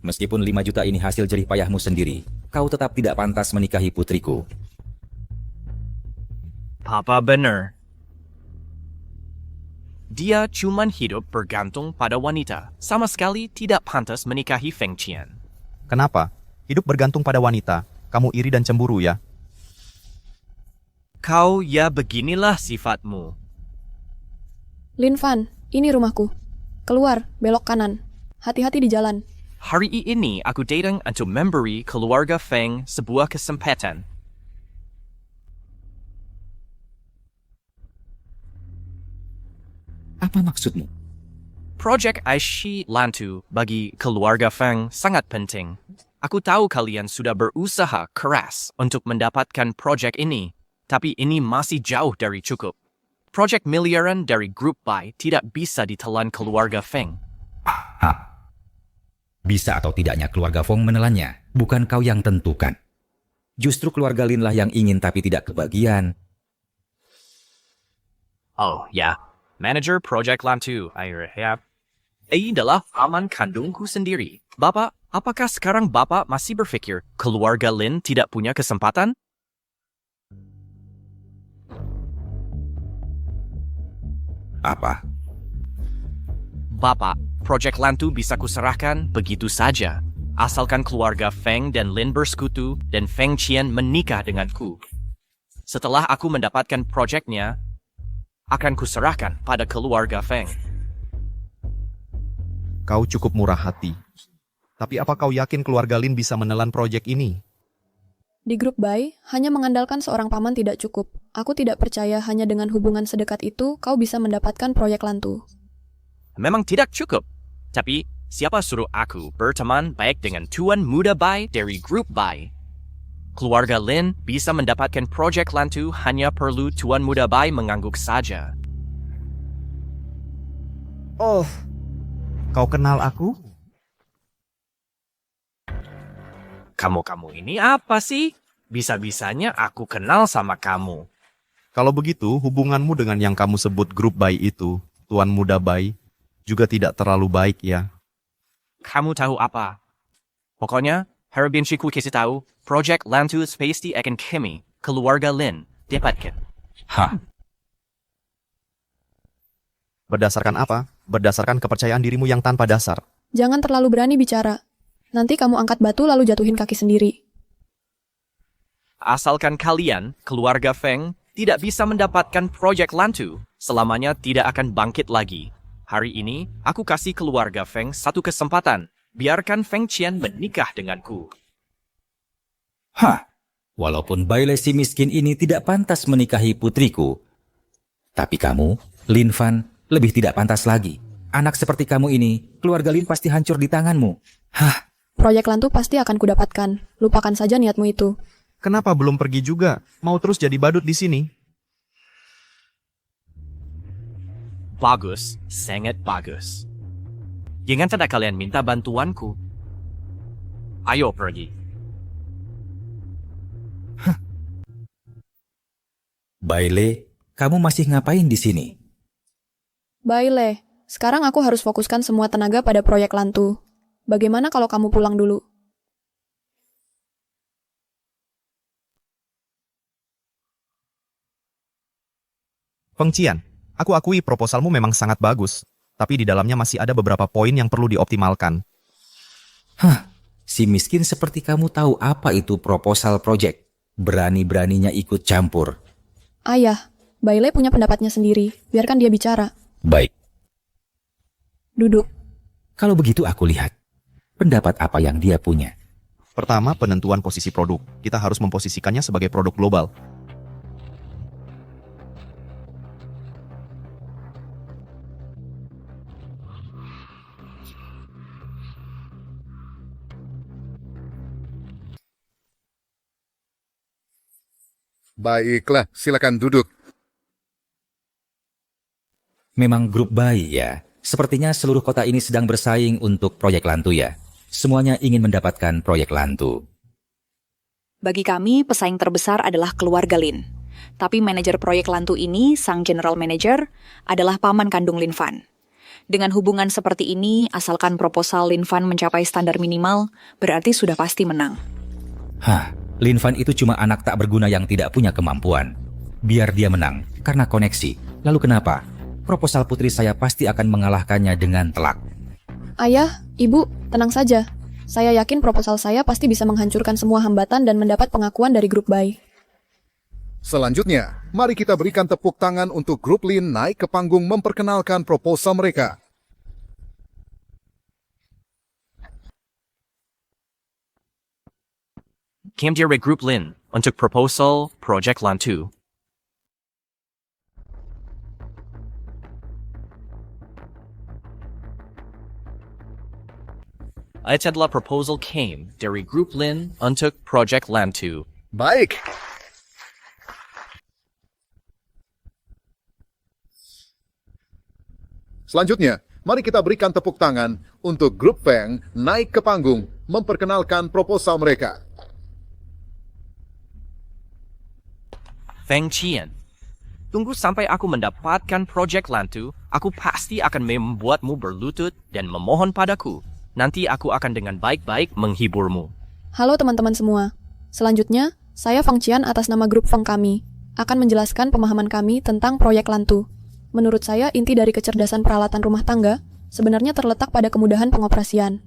Meskipun 5 juta ini hasil jerih payahmu sendiri, kau tetap tidak pantas menikahi putriku. Papa benar. Dia cuman hidup bergantung pada wanita. Sama sekali tidak pantas menikahi Feng Qian. Kenapa? Hidup bergantung pada wanita. Kamu iri dan cemburu ya? Kau ya beginilah sifatmu. Lin Fan, ini rumahku. Keluar, belok kanan. Hati-hati di jalan. Hari ini aku datang untuk memberi keluarga Feng sebuah kesempatan. Apa maksudmu? Projek Aishi Lantu bagi keluarga Feng sangat penting. Aku tahu kalian sudah berusaha keras untuk mendapatkan projek ini, tapi ini masih jauh dari cukup. Projek miliaran dari grup Bai tidak bisa ditelan keluarga Feng. Bisa atau tidaknya keluarga Feng menelannya, bukan kau yang tentukan. Justru keluarga Lin lah yang ingin tapi tidak kebagian. Oh ya, manager Project Lantu, ya. adalah paman kandungku sendiri. Bapak, apakah sekarang Bapak masih berpikir keluarga Lin tidak punya kesempatan? Apa? Bapak, proyek Lantu bisa kuserahkan begitu saja. Asalkan keluarga Feng dan Lin bersekutu dan Feng Qian menikah denganku. Setelah aku mendapatkan proyeknya, akan kuserahkan pada keluarga Feng. Kau cukup murah hati. Tapi apa kau yakin keluarga Lin bisa menelan proyek ini? Di grup Bai, hanya mengandalkan seorang paman tidak cukup. Aku tidak percaya hanya dengan hubungan sedekat itu kau bisa mendapatkan proyek Lantu. Memang tidak cukup. Tapi, siapa suruh aku berteman baik dengan Tuan Muda Bai dari grup Bai? Keluarga Lin bisa mendapatkan proyek Lantu hanya perlu Tuan Muda Bai mengangguk saja. Oh, kau kenal aku? Kamu ini apa sih? Bisa-bisanya aku kenal sama kamu. Kalau begitu, hubunganmu dengan yang kamu sebut grup Bai itu, Tuan Muda Bai, juga tidak terlalu baik ya. Kamu tahu apa? Pokoknya, harapin ku kasih tahu, Project Lantu pasti akan kami, keluarga Lin, dapatkan. Hah? Berdasarkan apa? Berdasarkan kepercayaan dirimu yang tanpa dasar. Jangan terlalu berani bicara. Nanti kamu angkat batu lalu jatuhin kaki sendiri. Asalkan kalian, keluarga Feng, tidak bisa mendapatkan proyek Lantu, selamanya tidak akan bangkit lagi. Hari ini, aku kasih keluarga Feng satu kesempatan. Biarkan Feng Qian menikah denganku. Hah? Walaupun Bailey si miskin ini tidak pantas menikahi putriku, tapi kamu, Lin Fan, lebih tidak pantas lagi. Anak seperti kamu ini, keluarga Lin pasti hancur di tanganmu. Hah? Proyek Lantu pasti akan kudapatkan. Lupakan saja niatmu itu. Kenapa belum pergi juga? Mau terus jadi badut di sini? Bagus, sangat bagus. Jangan tidak kalian minta bantuanku. Ayo pergi. Bailey, kamu masih ngapain di sini? Bailey, sekarang aku harus fokuskan semua tenaga pada proyek Lantu. Bagaimana kalau kamu pulang dulu? Feng Qian, aku akui proposalmu memang sangat bagus, tapi di dalamnya masih ada beberapa poin yang perlu dioptimalkan. Hah? Si miskin seperti kamu tahu apa itu proposal project. Berani-beraninya ikut campur. Ayah, Bailey punya pendapatnya sendiri. Biarkan dia bicara. Baik. Duduk. Kalau begitu aku lihat. Pendapat apa yang dia punya? Pertama, penentuan posisi produk. Kita harus memposisikannya sebagai produk global. Baiklah, silakan duduk. Memang grup Bai ya. Sepertinya seluruh kota ini sedang bersaing untuk proyek Lantu ya. Semuanya ingin mendapatkan proyek Lantu. Bagi kami, pesaing terbesar adalah keluarga Lin. Tapi manajer proyek Lantu ini, sang general manager, adalah paman kandung Lin Fan. Dengan hubungan seperti ini, asalkan proposal Lin Fan mencapai standar minimal, berarti sudah pasti menang. Hah, Lin Fan itu cuma anak tak berguna yang tidak punya kemampuan. Biar dia menang, karena koneksi. Lalu kenapa? Proposal putri saya pasti akan mengalahkannya dengan telak. Ayah, Ibu, tenang saja. Saya yakin proposal saya pasti bisa menghancurkan semua hambatan dan mendapat pengakuan dari grup Bai. Selanjutnya, mari kita berikan tepuk tangan untuk grup Lin naik ke panggung memperkenalkan proposal mereka. Kim Jere Group Lin untuk proposal Project Lantu. Itu adalah proposal Kim dari Group Lin untuk Project Lantu. Baik. Selanjutnya, mari kita berikan tepuk tangan untuk grup Feng naik ke panggung memperkenalkan proposal mereka. Feng Qian. Tunggu sampai aku mendapatkan Project Lantu, Aku pasti akan membuatmu berlutut dan memohon padaku. Nanti aku akan dengan baik-baik menghiburmu. Halo teman-teman semua. Selanjutnya, saya Feng Qian atas nama grup Feng kami akan menjelaskan pemahaman kami tentang proyek Lantu. Menurut saya, inti dari kecerdasan peralatan rumah tangga sebenarnya terletak pada kemudahan pengoperasian.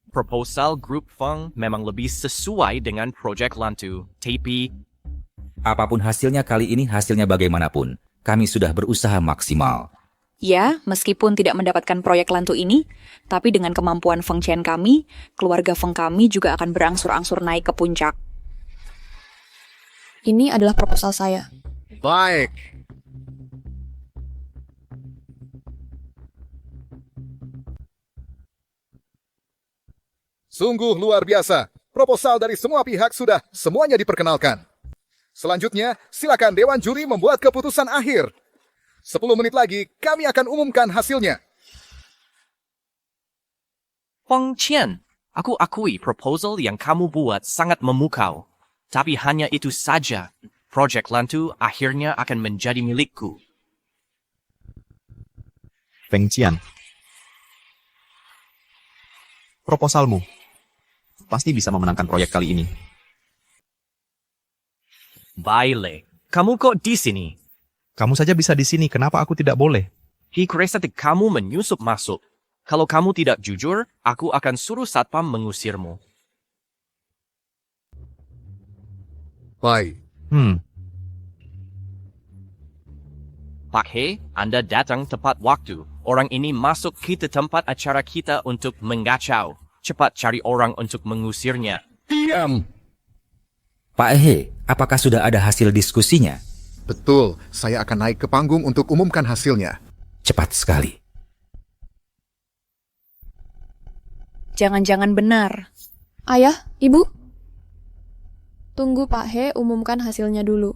Proposal grup Feng memang lebih sesuai dengan proyek Lantu. Tapi, Apapun hasilnya kali ini, hasilnya bagaimanapun, kami sudah berusaha maksimal. Ya, meskipun tidak mendapatkan proyek Lantu ini, tapi dengan kemampuan Feng Qian kami, keluarga Feng kami juga akan berangsur-angsur naik ke puncak. Ini adalah proposal saya. Baik. Sungguh luar biasa. Proposal dari semua pihak sudah semuanya diperkenalkan. Selanjutnya, silakan Dewan Juri membuat keputusan akhir. 10 menit lagi, kami akan umumkan hasilnya. Feng Qian, aku akui proposal yang kamu buat sangat memukau. Tapi hanya itu saja. Proyek Lantu akhirnya akan menjadi milikku. Feng Qian. Proposalmu pasti bisa memenangkan proyek kali ini. Baile, kamu kok di sini? Kamu saja bisa di sini, kenapa aku tidak boleh? Hikresatik kamu menyusup masuk. Kalau kamu tidak jujur, aku akan suruh satpam mengusirmu. Baik. Pak He, Anda datang tepat waktu. Orang ini masuk ke tempat acara kita untuk mengacau. Cepat cari orang untuk mengusirnya. Diam. Pak He, apakah sudah ada hasil diskusinya? Betul, saya akan naik ke panggung untuk umumkan hasilnya. Cepat sekali. Jangan-jangan benar. Ayah, Ibu? Tunggu Pak He umumkan hasilnya dulu.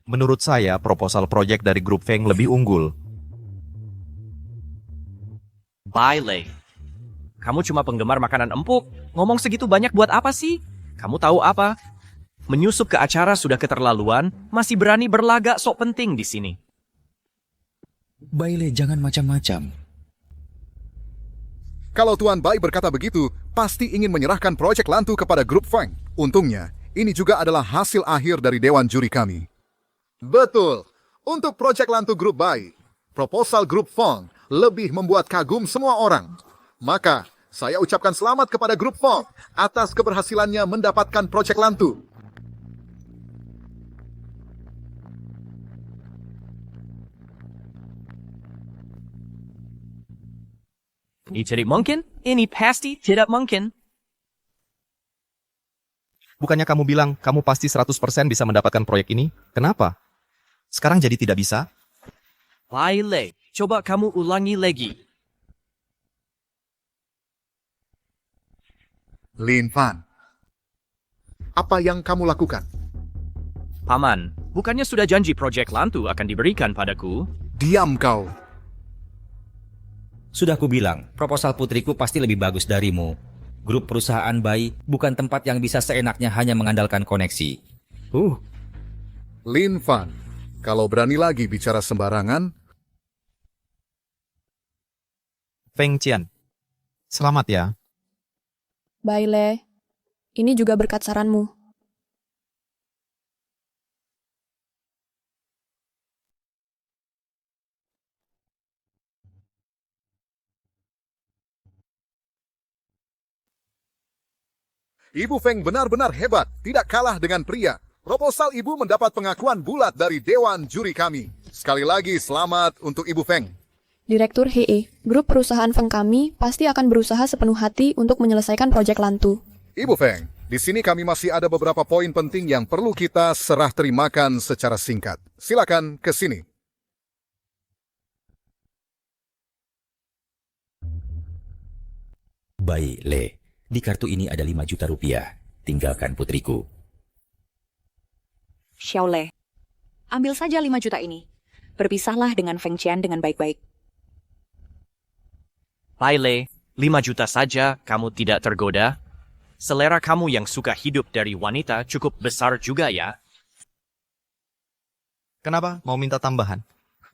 Menurut saya, proposal proyek dari grup Feng lebih unggul. Baile, kamu cuma penggemar makanan empuk. Ngomong segitu banyak buat apa sih? Kamu tahu apa? Menyusup ke acara sudah keterlaluan, masih berani berlagak sok penting di sini. Baile, jangan macam-macam. Kalau Tuan Bai berkata begitu, pasti ingin menyerahkan proyek Lantu kepada grup Feng. Untungnya, ini juga adalah hasil akhir dari Dewan Juri kami. Betul. Untuk proyek Lantu grup Bai, proposal grup Feng lebih membuat kagum semua orang. Maka, saya ucapkan selamat kepada grup Feng atas keberhasilannya mendapatkan proyek Lantu. Ini tidak mungkin, ini pasti tidak mungkin. Bukannya kamu bilang kamu pasti 100% bisa mendapatkan proyek ini? Kenapa? Sekarang jadi tidak bisa? Baile, coba kamu ulangi lagi. Lin Fan, apa yang kamu lakukan? Paman, bukannya sudah janji proyek Lantu akan diberikan padaku? Diam kau. Sudah kubilang, proposal putriku pasti lebih bagus darimu. Grup perusahaan Bai bukan tempat yang bisa seenaknya hanya mengandalkan koneksi. Lin Fan, kalau berani lagi bicara sembarangan. Feng Qian, selamat ya. Baile, ini juga berkat saranmu. Ibu Feng benar-benar hebat, tidak kalah dengan pria. Proposal ibu mendapat pengakuan bulat dari Dewan Juri kami. Sekali lagi selamat untuk Ibu Feng. Direktur HE, grup perusahaan Feng kami pasti akan berusaha sepenuh hati untuk menyelesaikan proyek Lantu. Ibu Feng, di sini kami masih ada beberapa poin penting yang perlu kita serah terimakan secara singkat. Silakan ke sini. Baik, Le. Di kartu ini ada 5 juta rupiah. Tinggalkan putriku. Xiaole, ambil saja 5 juta ini. Berpisahlah dengan Feng Qian dengan baik-baik. Baile, 5 juta saja kamu tidak tergoda? Selera kamu yang suka hidup dari wanita cukup besar juga ya. Kenapa? Mau minta tambahan?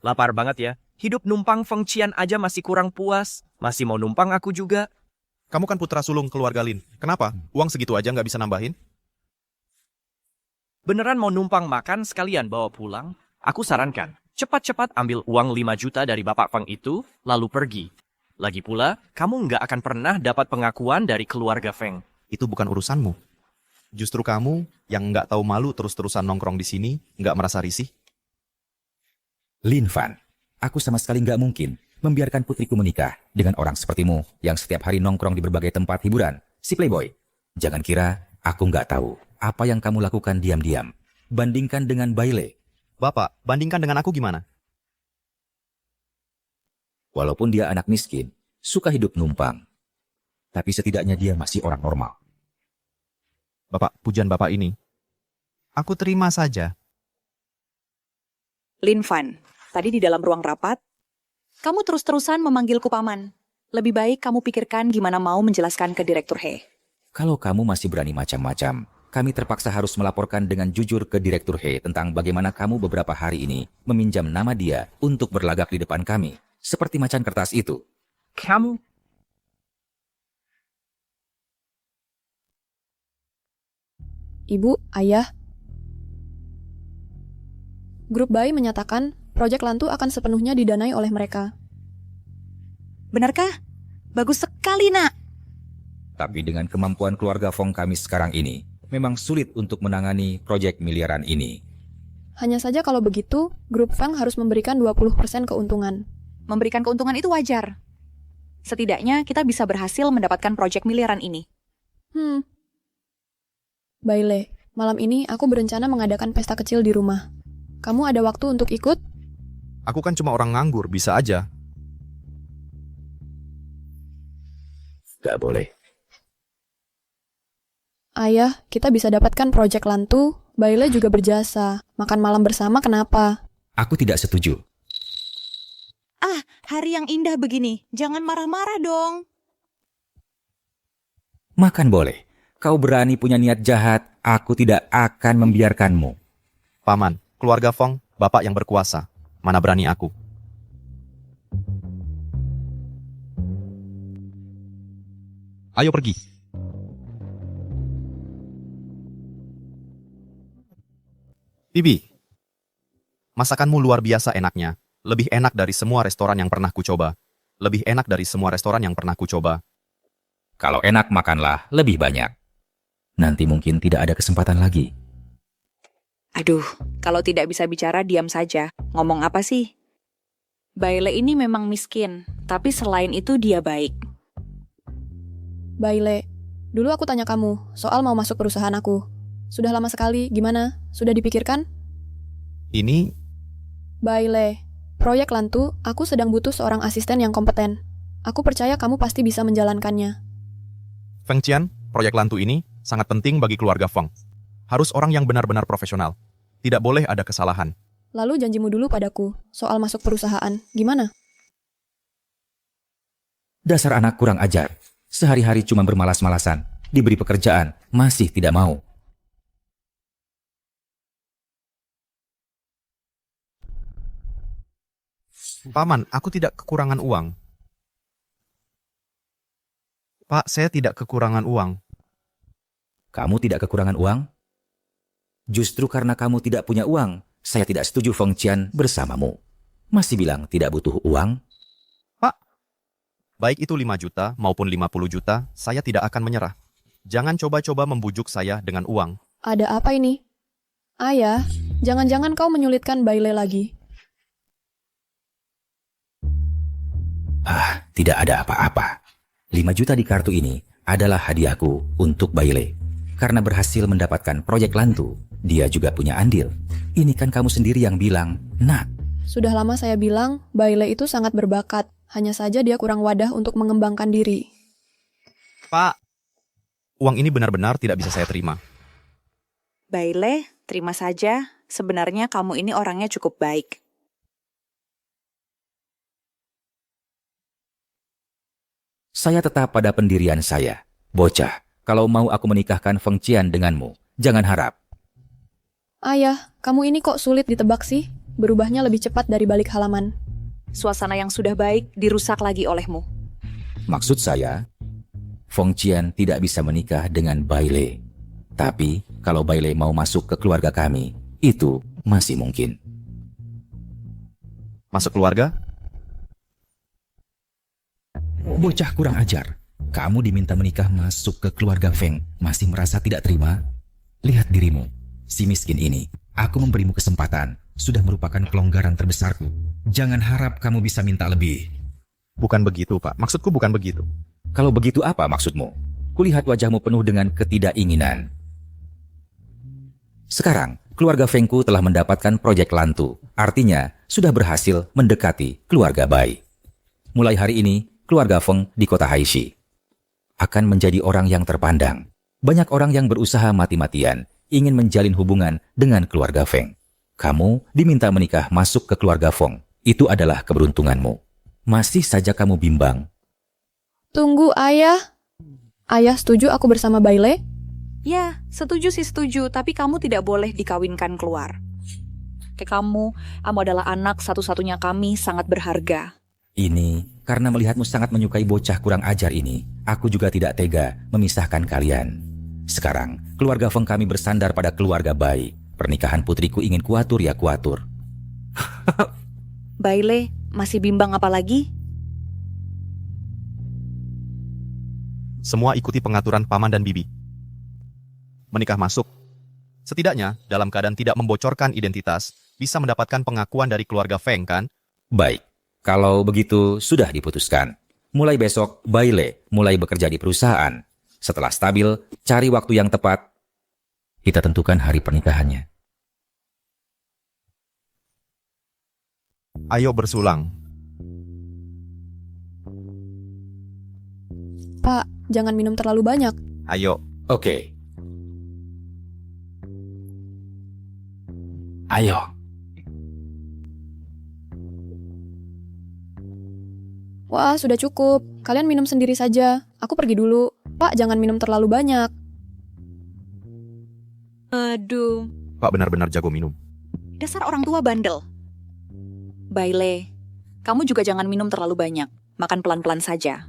Lapar banget ya. Hidup numpang Feng Qian aja masih kurang puas. Masih mau numpang aku juga. Kamu kan putra sulung keluarga Lin. Kenapa? Uang segitu aja nggak bisa nambahin? Beneran mau numpang makan sekalian bawa pulang? Aku sarankan, cepat-cepat ambil uang 5 juta dari Bapak Feng itu, lalu pergi. Lagi pula, kamu nggak akan pernah dapat pengakuan dari keluarga Feng. Itu bukan urusanmu. Justru kamu yang nggak tahu malu terus-terusan nongkrong di sini, nggak merasa risih. Lin Fan, aku sama sekali nggak mungkin membiarkan putriku menikah dengan orang sepertimu yang setiap hari nongkrong di berbagai tempat hiburan, si playboy. Jangan kira aku nggak tahu apa yang kamu lakukan diam-diam. Bandingkan dengan Baile. Bapak, bandingkan dengan aku gimana? Walaupun dia anak miskin, suka hidup numpang. Tapi setidaknya dia masih orang normal. Bapak, pujian Bapak ini, aku terima saja. Lin Fan, tadi di dalam ruang rapat, kamu terus-terusan memanggilku paman. Lebih baik kamu pikirkan gimana mau menjelaskan ke Direktur He. Kalau kamu masih berani macam-macam, kami terpaksa harus melaporkan dengan jujur ke Direktur He tentang bagaimana kamu beberapa hari ini meminjam nama dia untuk berlagak di depan kami. Seperti macan kertas itu. Kamu... Ibu, Ayah. Grup Bai menyatakan proyek Lantu akan sepenuhnya didanai oleh mereka. Benarkah? Bagus sekali, Nak. Tapi dengan kemampuan keluarga Fong kami sekarang ini, memang sulit untuk menangani proyek miliaran ini. Hanya saja kalau begitu, grup Feng harus memberikan 20% keuntungan. Memberikan keuntungan itu wajar. Setidaknya kita bisa berhasil mendapatkan proyek miliaran ini. Baile, malam ini aku berencana mengadakan pesta kecil di rumah. Kamu ada waktu untuk ikut? Aku kan cuma orang nganggur, bisa aja. Gak boleh. Ayah, kita bisa dapatkan proyek Lantu. Baile juga berjasa. Makan malam bersama kenapa? Aku tidak setuju. Ah, hari yang indah begini. Jangan marah-marah dong. Makan boleh. Kau berani punya niat jahat, aku tidak akan membiarkanmu. Paman, keluarga Fong, bapak yang berkuasa. Mana berani aku? Ayo pergi. Bibi, masakanmu luar biasa enaknya. Lebih enak dari semua restoran yang pernah kucoba. Lebih enak dari semua restoran yang pernah kucoba. Kalau enak makanlah lebih banyak. Nanti mungkin tidak ada kesempatan lagi. Aduh, kalau tidak bisa bicara diam saja. Ngomong apa sih? Baile ini memang miskin, tapi selain itu dia baik. Baile, dulu aku tanya kamu soal mau masuk perusahaan aku. Sudah lama sekali, gimana? Sudah dipikirkan? Ini... Baile, proyek Lantu, aku sedang butuh seorang asisten yang kompeten. Aku percaya kamu pasti bisa menjalankannya. Feng Qian, proyek Lantu ini sangat penting bagi keluarga Feng. Harus orang yang benar-benar profesional. Tidak boleh ada kesalahan. Lalu janjimu dulu padaku, soal masuk perusahaan, gimana? Dasar anak kurang ajar. Sehari-hari cuma bermalas-malasan. Diberi pekerjaan, masih tidak mau. Paman, aku tidak kekurangan uang. Pak, saya tidak kekurangan uang. Kamu tidak kekurangan uang? Justru karena kamu tidak punya uang, saya tidak setuju Feng Qian bersamamu. Masih bilang tidak butuh uang? Pak, baik itu 5 juta maupun 50 juta, saya tidak akan menyerah. Jangan coba-coba membujuk saya dengan uang. Ada apa ini? Ayah, jangan-jangan kau menyulitkan Baile lagi. Ah, tidak ada apa-apa. 5 juta di kartu ini adalah hadiahku untuk Baile. Karena berhasil mendapatkan proyek Lantu, dia juga punya andil. Ini kan kamu sendiri yang bilang, Nak. Sudah lama saya bilang, Baile itu sangat berbakat. Hanya saja dia kurang wadah untuk mengembangkan diri. Pak, uang ini benar-benar tidak bisa saya terima. Baile, terima saja. Sebenarnya kamu ini orangnya cukup baik. Saya tetap pada pendirian saya. Bocah, kalau mau aku menikahkan Feng Qian denganmu, jangan harap. Ayah, kamu ini kok sulit ditebak sih? Berubahnya lebih cepat dari balik halaman. Suasana yang sudah baik dirusak lagi olehmu. Maksud saya, Feng Qian tidak bisa menikah dengan Bai Lei. Tapi, kalau Bai Lei mau masuk ke keluarga kami, itu masih mungkin. Masuk keluarga? Bocah kurang ajar. Kamu diminta menikah masuk ke keluarga Feng, masih merasa tidak terima? Lihat dirimu, si miskin ini. Aku memberimu kesempatan, sudah merupakan pelonggaran terbesarku. Jangan harap kamu bisa minta lebih. Bukan begitu, Pak. Maksudku bukan begitu. Kalau begitu apa maksudmu? Kulihat wajahmu penuh dengan ketidakinginan. Sekarang, keluarga Fengku telah mendapatkan proyek Lantu. Artinya, sudah berhasil mendekati keluarga Bai. Mulai hari ini, keluarga Feng di kota Haishi akan menjadi orang yang terpandang. Banyak orang yang berusaha mati-matian ingin menjalin hubungan dengan keluarga Feng. Kamu diminta menikah masuk ke keluarga Feng. Itu adalah keberuntunganmu. Masih saja kamu bimbang. Tunggu, Ayah. Ayah setuju aku bersama Bai Lei? Ya, setuju sih setuju, tapi kamu tidak boleh dikawinkan keluar. Kamu adalah anak satu-satunya kami, sangat berharga. Ini, karena melihatmu sangat menyukai bocah kurang ajar ini, aku juga tidak tega memisahkan kalian. Sekarang, keluarga Feng kami bersandar pada keluarga Bai. Pernikahan putriku ingin kuatur ya kuatur. Bai Lei, masih bimbang apa lagi? Semua ikuti pengaturan paman dan bibi. Menikah masuk. Setidaknya, dalam keadaan tidak membocorkan identitas, bisa mendapatkan pengakuan dari keluarga Feng, kan? Baik, kalau begitu sudah diputuskan. Mulai besok, Bai Lei mulai bekerja di perusahaan. Setelah stabil, cari waktu yang tepat. Kita tentukan hari pernikahannya. Ayo bersulang. Pak, jangan minum terlalu banyak. Ayo. Oke. Ayo. Wah, sudah cukup. Kalian minum sendiri saja. Aku pergi dulu. Pak, jangan minum terlalu banyak. Aduh, Pak benar-benar jago minum. dasar orang tua bandel. Bai Lei, kamu juga jangan minum terlalu banyak. Makan pelan-pelan saja.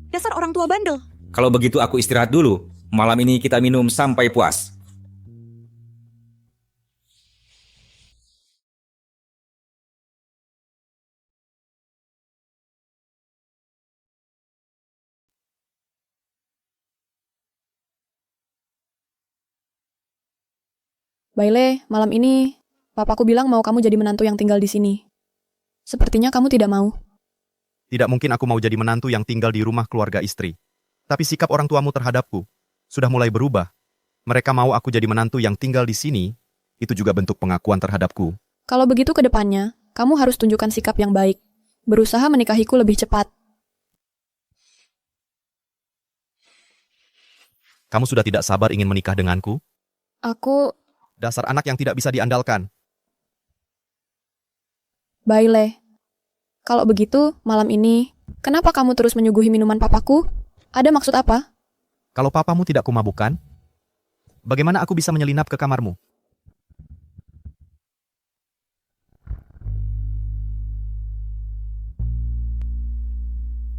Dasar orang tua bandel. Kalau begitu aku istirahat dulu. Malam ini kita minum sampai puas. Bai Lei, malam ini papaku bilang mau kamu jadi menantu yang tinggal di sini. Sepertinya kamu tidak mau. Tidak mungkin aku mau jadi menantu yang tinggal di rumah keluarga istri. Tapi sikap orang tuamu terhadapku sudah mulai berubah. Mereka mau aku jadi menantu yang tinggal di sini, itu juga bentuk pengakuan terhadapku. Kalau begitu ke depannya, kamu harus tunjukkan sikap yang baik. Berusaha menikahiku lebih cepat. Kamu sudah tidak sabar ingin menikah denganku? Aku, Dasar anak yang tidak bisa diandalkan. Bai Lei. Kalau begitu, malam ini, kenapa kamu terus menyuguhi minuman papaku? Ada maksud apa? Kalau papamu tidak kumabukkan, bagaimana aku bisa menyelinap ke kamarmu?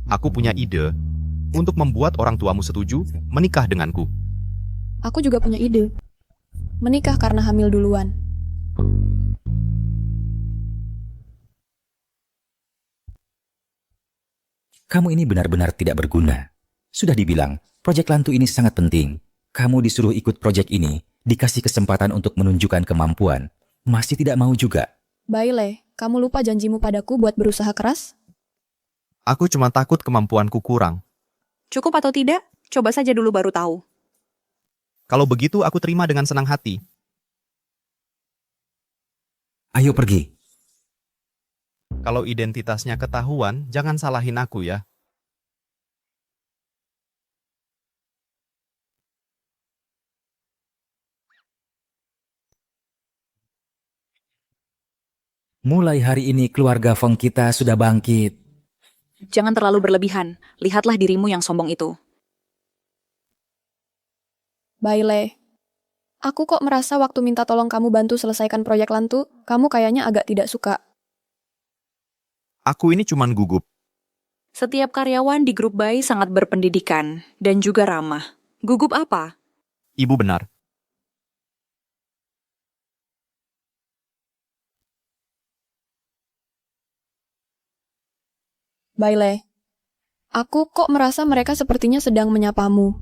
Aku punya ide untuk membuat orang tuamu setuju menikah denganku. Aku juga punya ide. Menikah karena hamil duluan. Kamu ini benar-benar tidak berguna. Sudah dibilang, proyek Lantu ini sangat penting. Kamu disuruh ikut proyek ini, dikasih kesempatan untuk menunjukkan kemampuan. Masih tidak mau juga. Bai Lei, kamu lupa janjimu padaku buat berusaha keras? Aku cuma takut kemampuanku kurang. Cukup atau tidak? Coba saja dulu baru tahu. Kalau begitu aku terima dengan senang hati. Ayo pergi. Kalau identitasnya ketahuan, jangan salahin aku ya. Mulai hari ini keluarga Feng kita sudah bangkit. Jangan terlalu berlebihan. Lihatlah dirimu yang sombong itu. Baile, aku kok merasa waktu minta tolong kamu bantu selesaikan proyek Lantu, kamu kayaknya agak tidak suka. Aku ini cuman gugup. Setiap karyawan di grup Bai sangat berpendidikan dan juga ramah. Gugup apa? Ibu benar. Baile, aku kok merasa mereka sepertinya sedang menyapamu.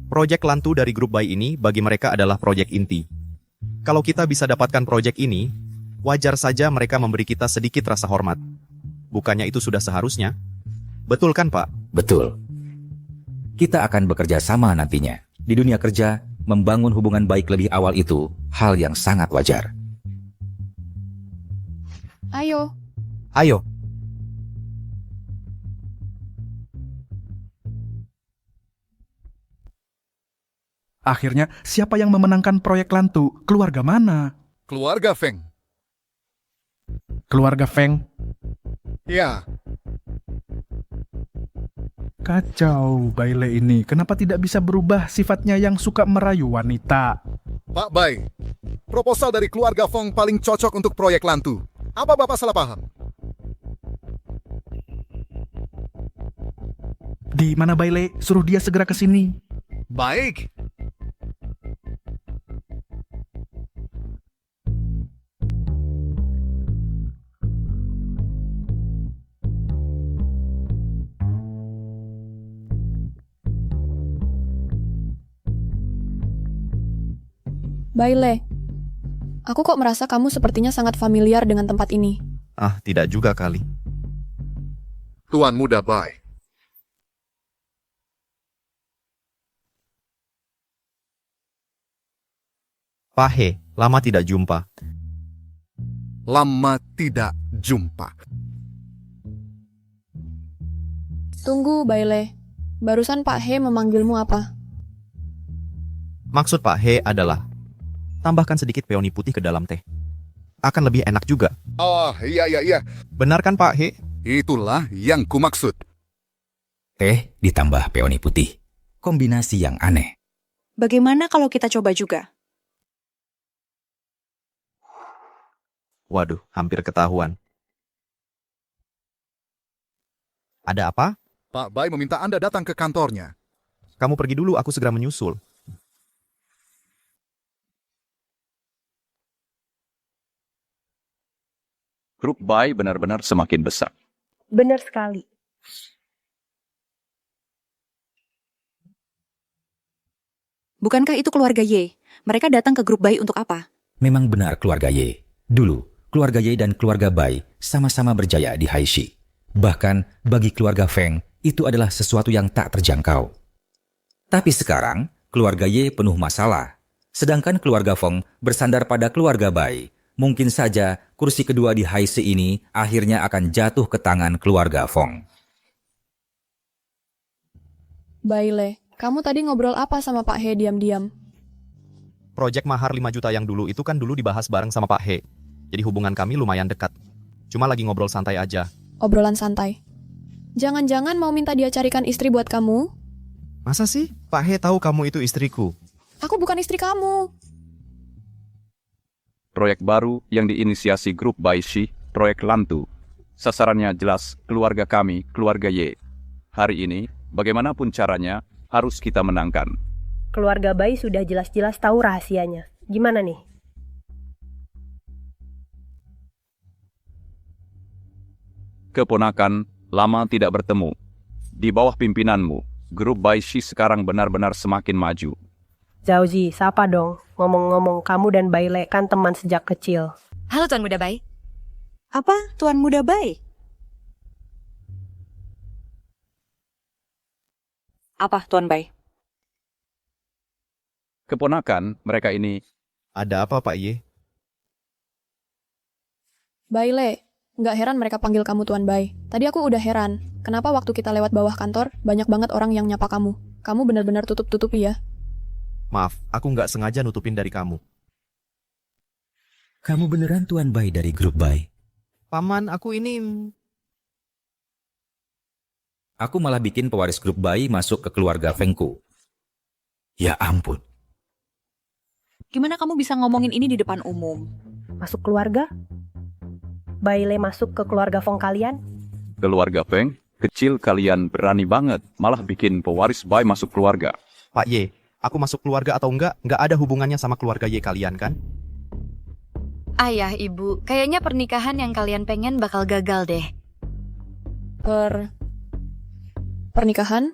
Proyek Lantu dari grup Bai ini bagi mereka adalah proyek inti. Kalau kita bisa dapatkan proyek ini, wajar saja mereka memberi kita sedikit rasa hormat. Bukannya itu sudah seharusnya? Betul kan, Pak? Betul. Kita akan bekerja sama nantinya. Di dunia kerja, membangun hubungan baik lebih awal itu hal yang sangat wajar. Ayo. Ayo. Akhirnya, siapa yang memenangkan proyek Lantu? Keluarga mana? Keluarga Feng. Keluarga Feng. Ya, Kacau, Baile ini. Kenapa tidak bisa berubah sifatnya yang suka merayu wanita? Pak Bai. Proposal dari keluarga Feng paling cocok untuk proyek Lantu. Apa Bapak salah paham? Di mana Baile? Suruh dia segera ke sini. Baik. Baile, aku kok merasa kamu sepertinya sangat familiar dengan tempat ini. Ah, tidak juga kali. Tuan Muda Bai. Pak He, lama tidak jumpa. Lama tidak jumpa. Tunggu, Baile. Barusan Pak He memanggilmu apa? Maksud Pak He adalah, tambahkan sedikit peoni putih ke dalam teh. Akan lebih enak juga. Oh, iya. Benar kan Pak He? Itulah yang kumaksud. Teh ditambah peoni putih. Kombinasi yang aneh. Bagaimana kalau kita coba juga? Waduh, hampir ketahuan. Ada apa? Pak Bai meminta Anda datang ke kantornya. Kamu pergi dulu, aku segera menyusul. Grup Bai benar-benar semakin besar. Benar sekali. Bukankah itu keluarga Y? Mereka datang ke grup Bai untuk apa? Memang benar keluarga Y. Dulu, keluarga Y dan keluarga Bai sama-sama berjaya di Haishi. Bahkan bagi keluarga Feng, itu adalah sesuatu yang tak terjangkau. Tapi sekarang, keluarga Y penuh masalah. Sedangkan keluarga Feng bersandar pada keluarga Bai. Mungkin saja kursi kedua di Haishi ini akhirnya akan jatuh ke tangan keluarga Feng. Baile, kamu tadi ngobrol apa sama Pak He diam-diam? Proyek mahar 5 juta yang dulu itu kan dulu dibahas bareng sama Pak He. Jadi hubungan kami lumayan dekat. Cuma lagi ngobrol santai aja. Obrolan santai. Jangan-jangan mau minta dia carikan istri buat kamu? Masa sih? Pak He tahu kamu itu istriku. Aku bukan istri kamu. Proyek baru yang diinisiasi grup Baishi, proyek Lantu. Sasarannya jelas, keluarga kami, keluarga Y. Hari ini, bagaimanapun caranya, harus kita menangkan. Keluarga Bai sudah jelas-jelas tahu rahasianya. Gimana nih? Keponakan, lama tidak bertemu. Di bawah pimpinanmu, grup Baishi sekarang benar-benar semakin maju. Zhaozi, sapa dong. Ngomong-ngomong, kamu dan Baile kan teman sejak kecil. Halo Tuan Muda Bai. Apa Tuan Muda Bai? Apa, Tuan Bai? Keponakan, mereka ini... Ada apa Pak Ye? Baile, nggak heran mereka panggil kamu Tuan Bai. Tadi aku udah heran. Kenapa waktu kita lewat bawah kantor, banyak banget orang yang nyapa kamu. Kamu benar-benar tutup-tutupi ya. Maaf, aku nggak sengaja nutupin dari kamu. Kamu beneran Tuan Bai dari grup Bai? Paman, aku ini... Aku malah bikin pewaris grup Bai masuk ke keluarga Fengku. Ya ampun. Gimana kamu bisa ngomongin ini di depan umum? Masuk keluarga? Baile masuk ke keluarga Feng kalian? Keluarga Feng, kecil kalian berani banget, malah bikin pewaris Bai masuk keluarga. Pak Ye, aku masuk keluarga atau enggak ada hubungannya sama keluarga Ye kalian kan? Ayah, Ibu, kayaknya pernikahan yang kalian pengen bakal gagal deh. Pernikahan?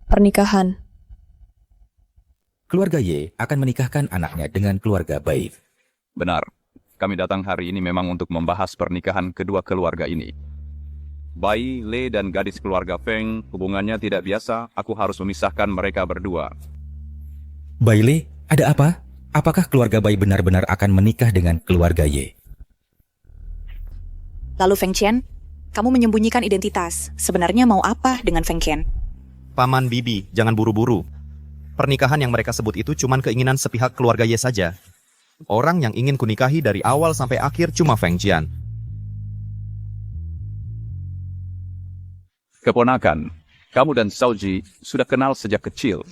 Pernikahan. Keluarga Ye akan menikahkan anaknya dengan keluarga Bai. Benar. Kami datang hari ini memang untuk membahas pernikahan kedua keluarga ini. Bai, Le, dan gadis keluarga Feng, hubungannya tidak biasa, aku harus memisahkan mereka berdua. Bai Le, ada apa? Apakah keluarga Bai benar-benar akan menikah dengan keluarga Ye? Lalu Feng Qian, kamu menyembunyikan identitas. Sebenarnya mau apa dengan Feng Qian? Paman Bibi, jangan buru-buru. Pernikahan yang mereka sebut itu cuman keinginan sepihak keluarga Ye saja. Orang yang ingin kunikahi dari awal sampai akhir cuma Feng Qian. Keponakan, kamu dan Shaoji sudah kenal sejak kecil.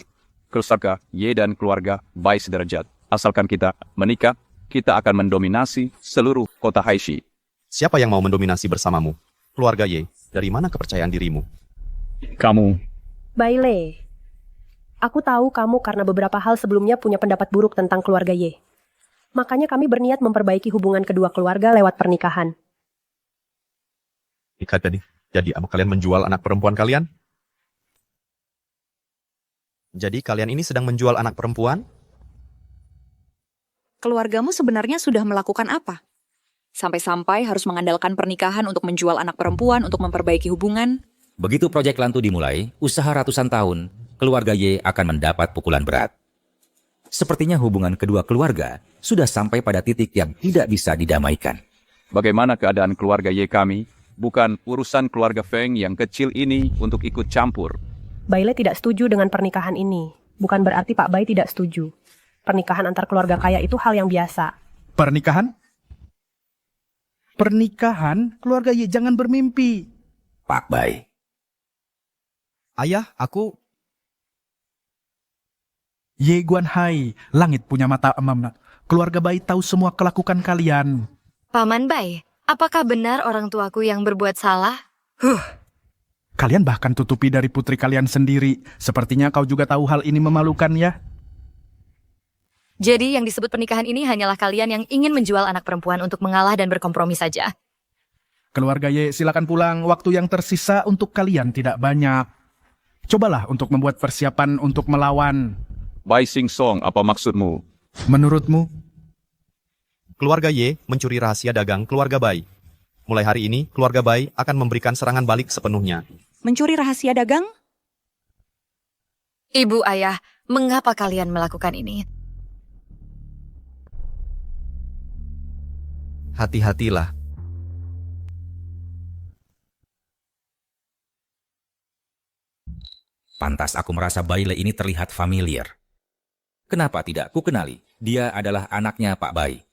Keluarga Ye dan keluarga Bai sederajat. Asalkan kita menikah, kita akan mendominasi seluruh kota Haishi. Siapa yang mau mendominasi bersamamu? Keluarga Ye, dari mana kepercayaan dirimu? Kamu. Baile, aku tahu kamu karena beberapa hal sebelumnya punya pendapat buruk tentang keluarga Ye. Makanya kami berniat memperbaiki hubungan kedua keluarga lewat pernikahan. Jadi apa kalian menjual anak perempuan kalian? Jadi kalian ini sedang menjual anak perempuan? Keluargamu sebenarnya sudah melakukan apa? Sampai-sampai harus mengandalkan pernikahan untuk menjual anak perempuan untuk memperbaiki hubungan? Begitu proyek Lantu dimulai, usaha ratusan tahun, keluarga Ye akan mendapat pukulan berat. Sepertinya hubungan kedua keluarga sudah sampai pada titik yang tidak bisa didamaikan. Bagaimana keadaan keluarga Ye kami? Bukan urusan keluarga Feng yang kecil ini untuk ikut campur. Baile tidak setuju dengan pernikahan ini. Bukan berarti Pak Bai tidak setuju. Pernikahan antar keluarga kaya itu hal yang biasa. Pernikahan? Pernikahan? Keluarga Ye jangan bermimpi. Pak Bai. Ayah, aku... Ye Guanhai, langit punya mata emam. Keluarga Bai tahu semua kelakukan kalian. Paman Bai, apakah benar orang tuaku yang berbuat salah? Kalian bahkan tutupi dari putri kalian sendiri. Sepertinya kau juga tahu hal ini memalukan ya? Jadi yang disebut pernikahan ini hanyalah kalian yang ingin menjual anak perempuan untuk mengalah dan berkompromi saja. Keluarga Ye, silakan pulang. Waktu yang tersisa untuk kalian tidak banyak. Cobalah untuk membuat persiapan untuk melawan. Bai Sing Song, apa maksudmu? Menurutmu? Keluarga Ye mencuri rahasia dagang keluarga Bai. Mulai hari ini, keluarga Bai akan memberikan serangan balik sepenuhnya. Mencuri rahasia dagang? Ibu, ayah, mengapa kalian melakukan ini? Hati-hatilah. Pantas aku merasa Baile ini terlihat familiar. Kenapa tidak ku kenali? Dia adalah anaknya Pak Bai.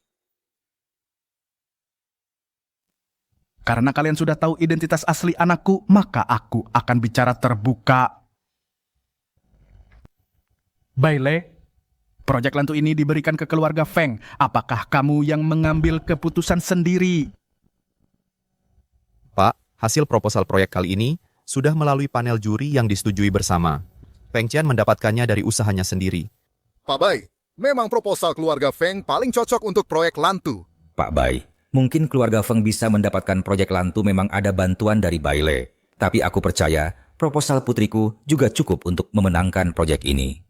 Karena kalian sudah tahu identitas asli anakku, maka aku akan bicara terbuka. Baile, proyek Lantu ini diberikan ke keluarga Feng. Apakah kamu yang mengambil keputusan sendiri? Pak, hasil proposal proyek kali ini sudah melalui panel juri yang disetujui bersama. Feng Qian mendapatkannya dari usahanya sendiri. Pak Bai, memang proposal keluarga Feng paling cocok untuk proyek Lantu. Pak Bai, mungkin keluarga Feng bisa mendapatkan proyek Lantu memang ada bantuan dari Baile. Tapi aku percaya proposal putriku juga cukup untuk memenangkan proyek ini.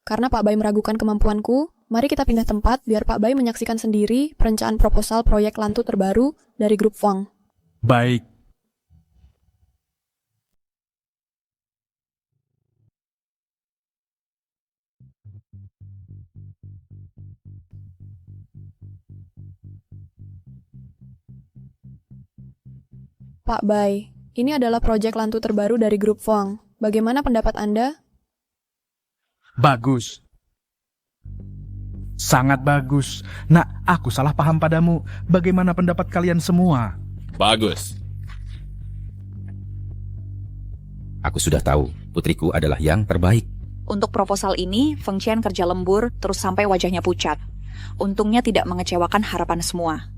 Karena Pak Bai meragukan kemampuanku, mari kita pindah tempat biar Pak Bai menyaksikan sendiri perencanaan proposal proyek Lantu terbaru dari grup Fang. Baik. Pak Bai, ini adalah proyek Lantu terbaru dari grup Fang. Bagaimana pendapat Anda? Bagus. Sangat bagus. Nak, aku salah paham padamu. Bagaimana pendapat kalian semua? Bagus. Aku sudah tahu, putriku adalah yang terbaik. Untuk proposal ini, Feng Qian kerja lembur terus sampai wajahnya pucat. Untungnya tidak mengecewakan harapan semua.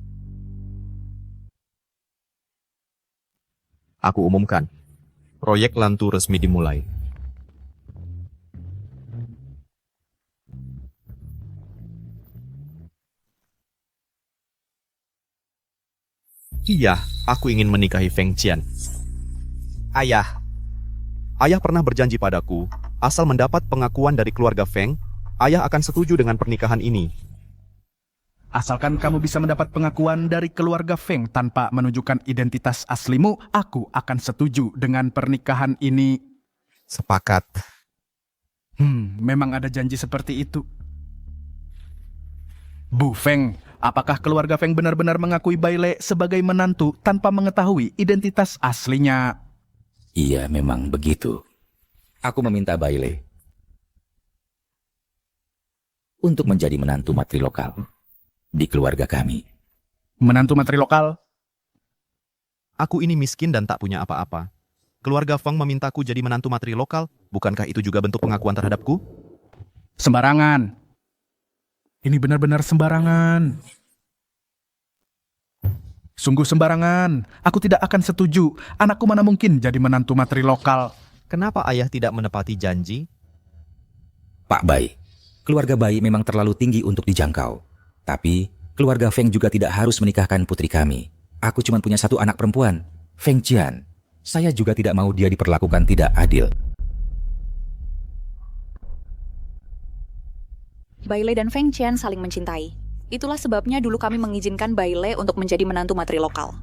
Aku umumkan, proyek Lantu resmi dimulai. Iya, aku ingin menikahi Feng Qian. Ayah. Ayah pernah berjanji padaku, asal mendapat pengakuan dari keluarga Feng, ayah akan setuju dengan pernikahan ini. Asalkan kamu bisa mendapat pengakuan dari keluarga Feng tanpa menunjukkan identitas aslimu, aku akan setuju dengan pernikahan ini. Sepakat. Memang ada janji seperti itu. Bu Feng, apakah keluarga Feng benar-benar mengakui Bai Le sebagai menantu tanpa mengetahui identitas aslinya? Iya, memang begitu. Aku meminta Bai Le untuk menjadi menantu matri lokal di keluarga kami. Menantu matri lokal? Aku ini miskin dan tak punya apa-apa. Keluarga Feng memintaku jadi menantu matri lokal, bukankah itu juga bentuk pengakuan terhadapku? Sembarangan. Ini benar-benar sembarangan. Sungguh sembarangan. Aku tidak akan setuju. Anakku mana mungkin jadi menantu matri lokal. Kenapa ayah tidak menepati janji? Pak Bai, keluarga Bai memang terlalu tinggi untuk dijangkau. Tapi, keluarga Feng juga tidak harus menikahkan putri kami. Aku cuma punya satu anak perempuan, Feng Qian. Saya juga tidak mau dia diperlakukan tidak adil. Bai Le dan Feng Qian saling mencintai. Itulah sebabnya dulu kami mengizinkan Bai Le untuk menjadi menantu matri lokal.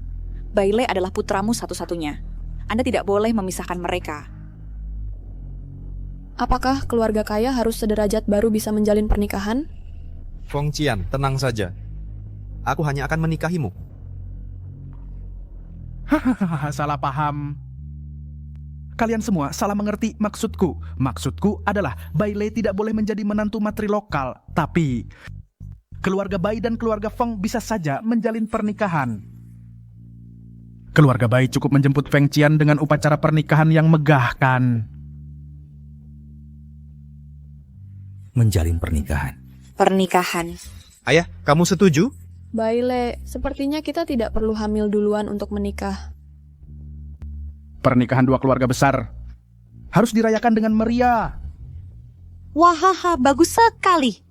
Bai Le adalah putramu satu-satunya. Anda tidak boleh memisahkan mereka. Apakah keluarga kaya harus sederajat baru bisa menjalin pernikahan? Feng Qian, tenang saja. Aku hanya akan menikahimu. Hahaha, salah paham. Kalian semua salah mengerti maksudku. Maksudku adalah Bai Le tidak boleh menjadi menantu matri lokal. Tapi keluarga Bai dan keluarga Feng bisa saja menjalin pernikahan. Keluarga Bai cukup menjemput Feng Qian dengan upacara pernikahan yang megah, kan? Menjalin pernikahan. Pernikahan. Ayah, kamu setuju? Bai Le, sepertinya kita tidak perlu hamil duluan untuk menikah. Pernikahan dua keluarga besar harus dirayakan dengan meriah. Wahaha, bagus sekali.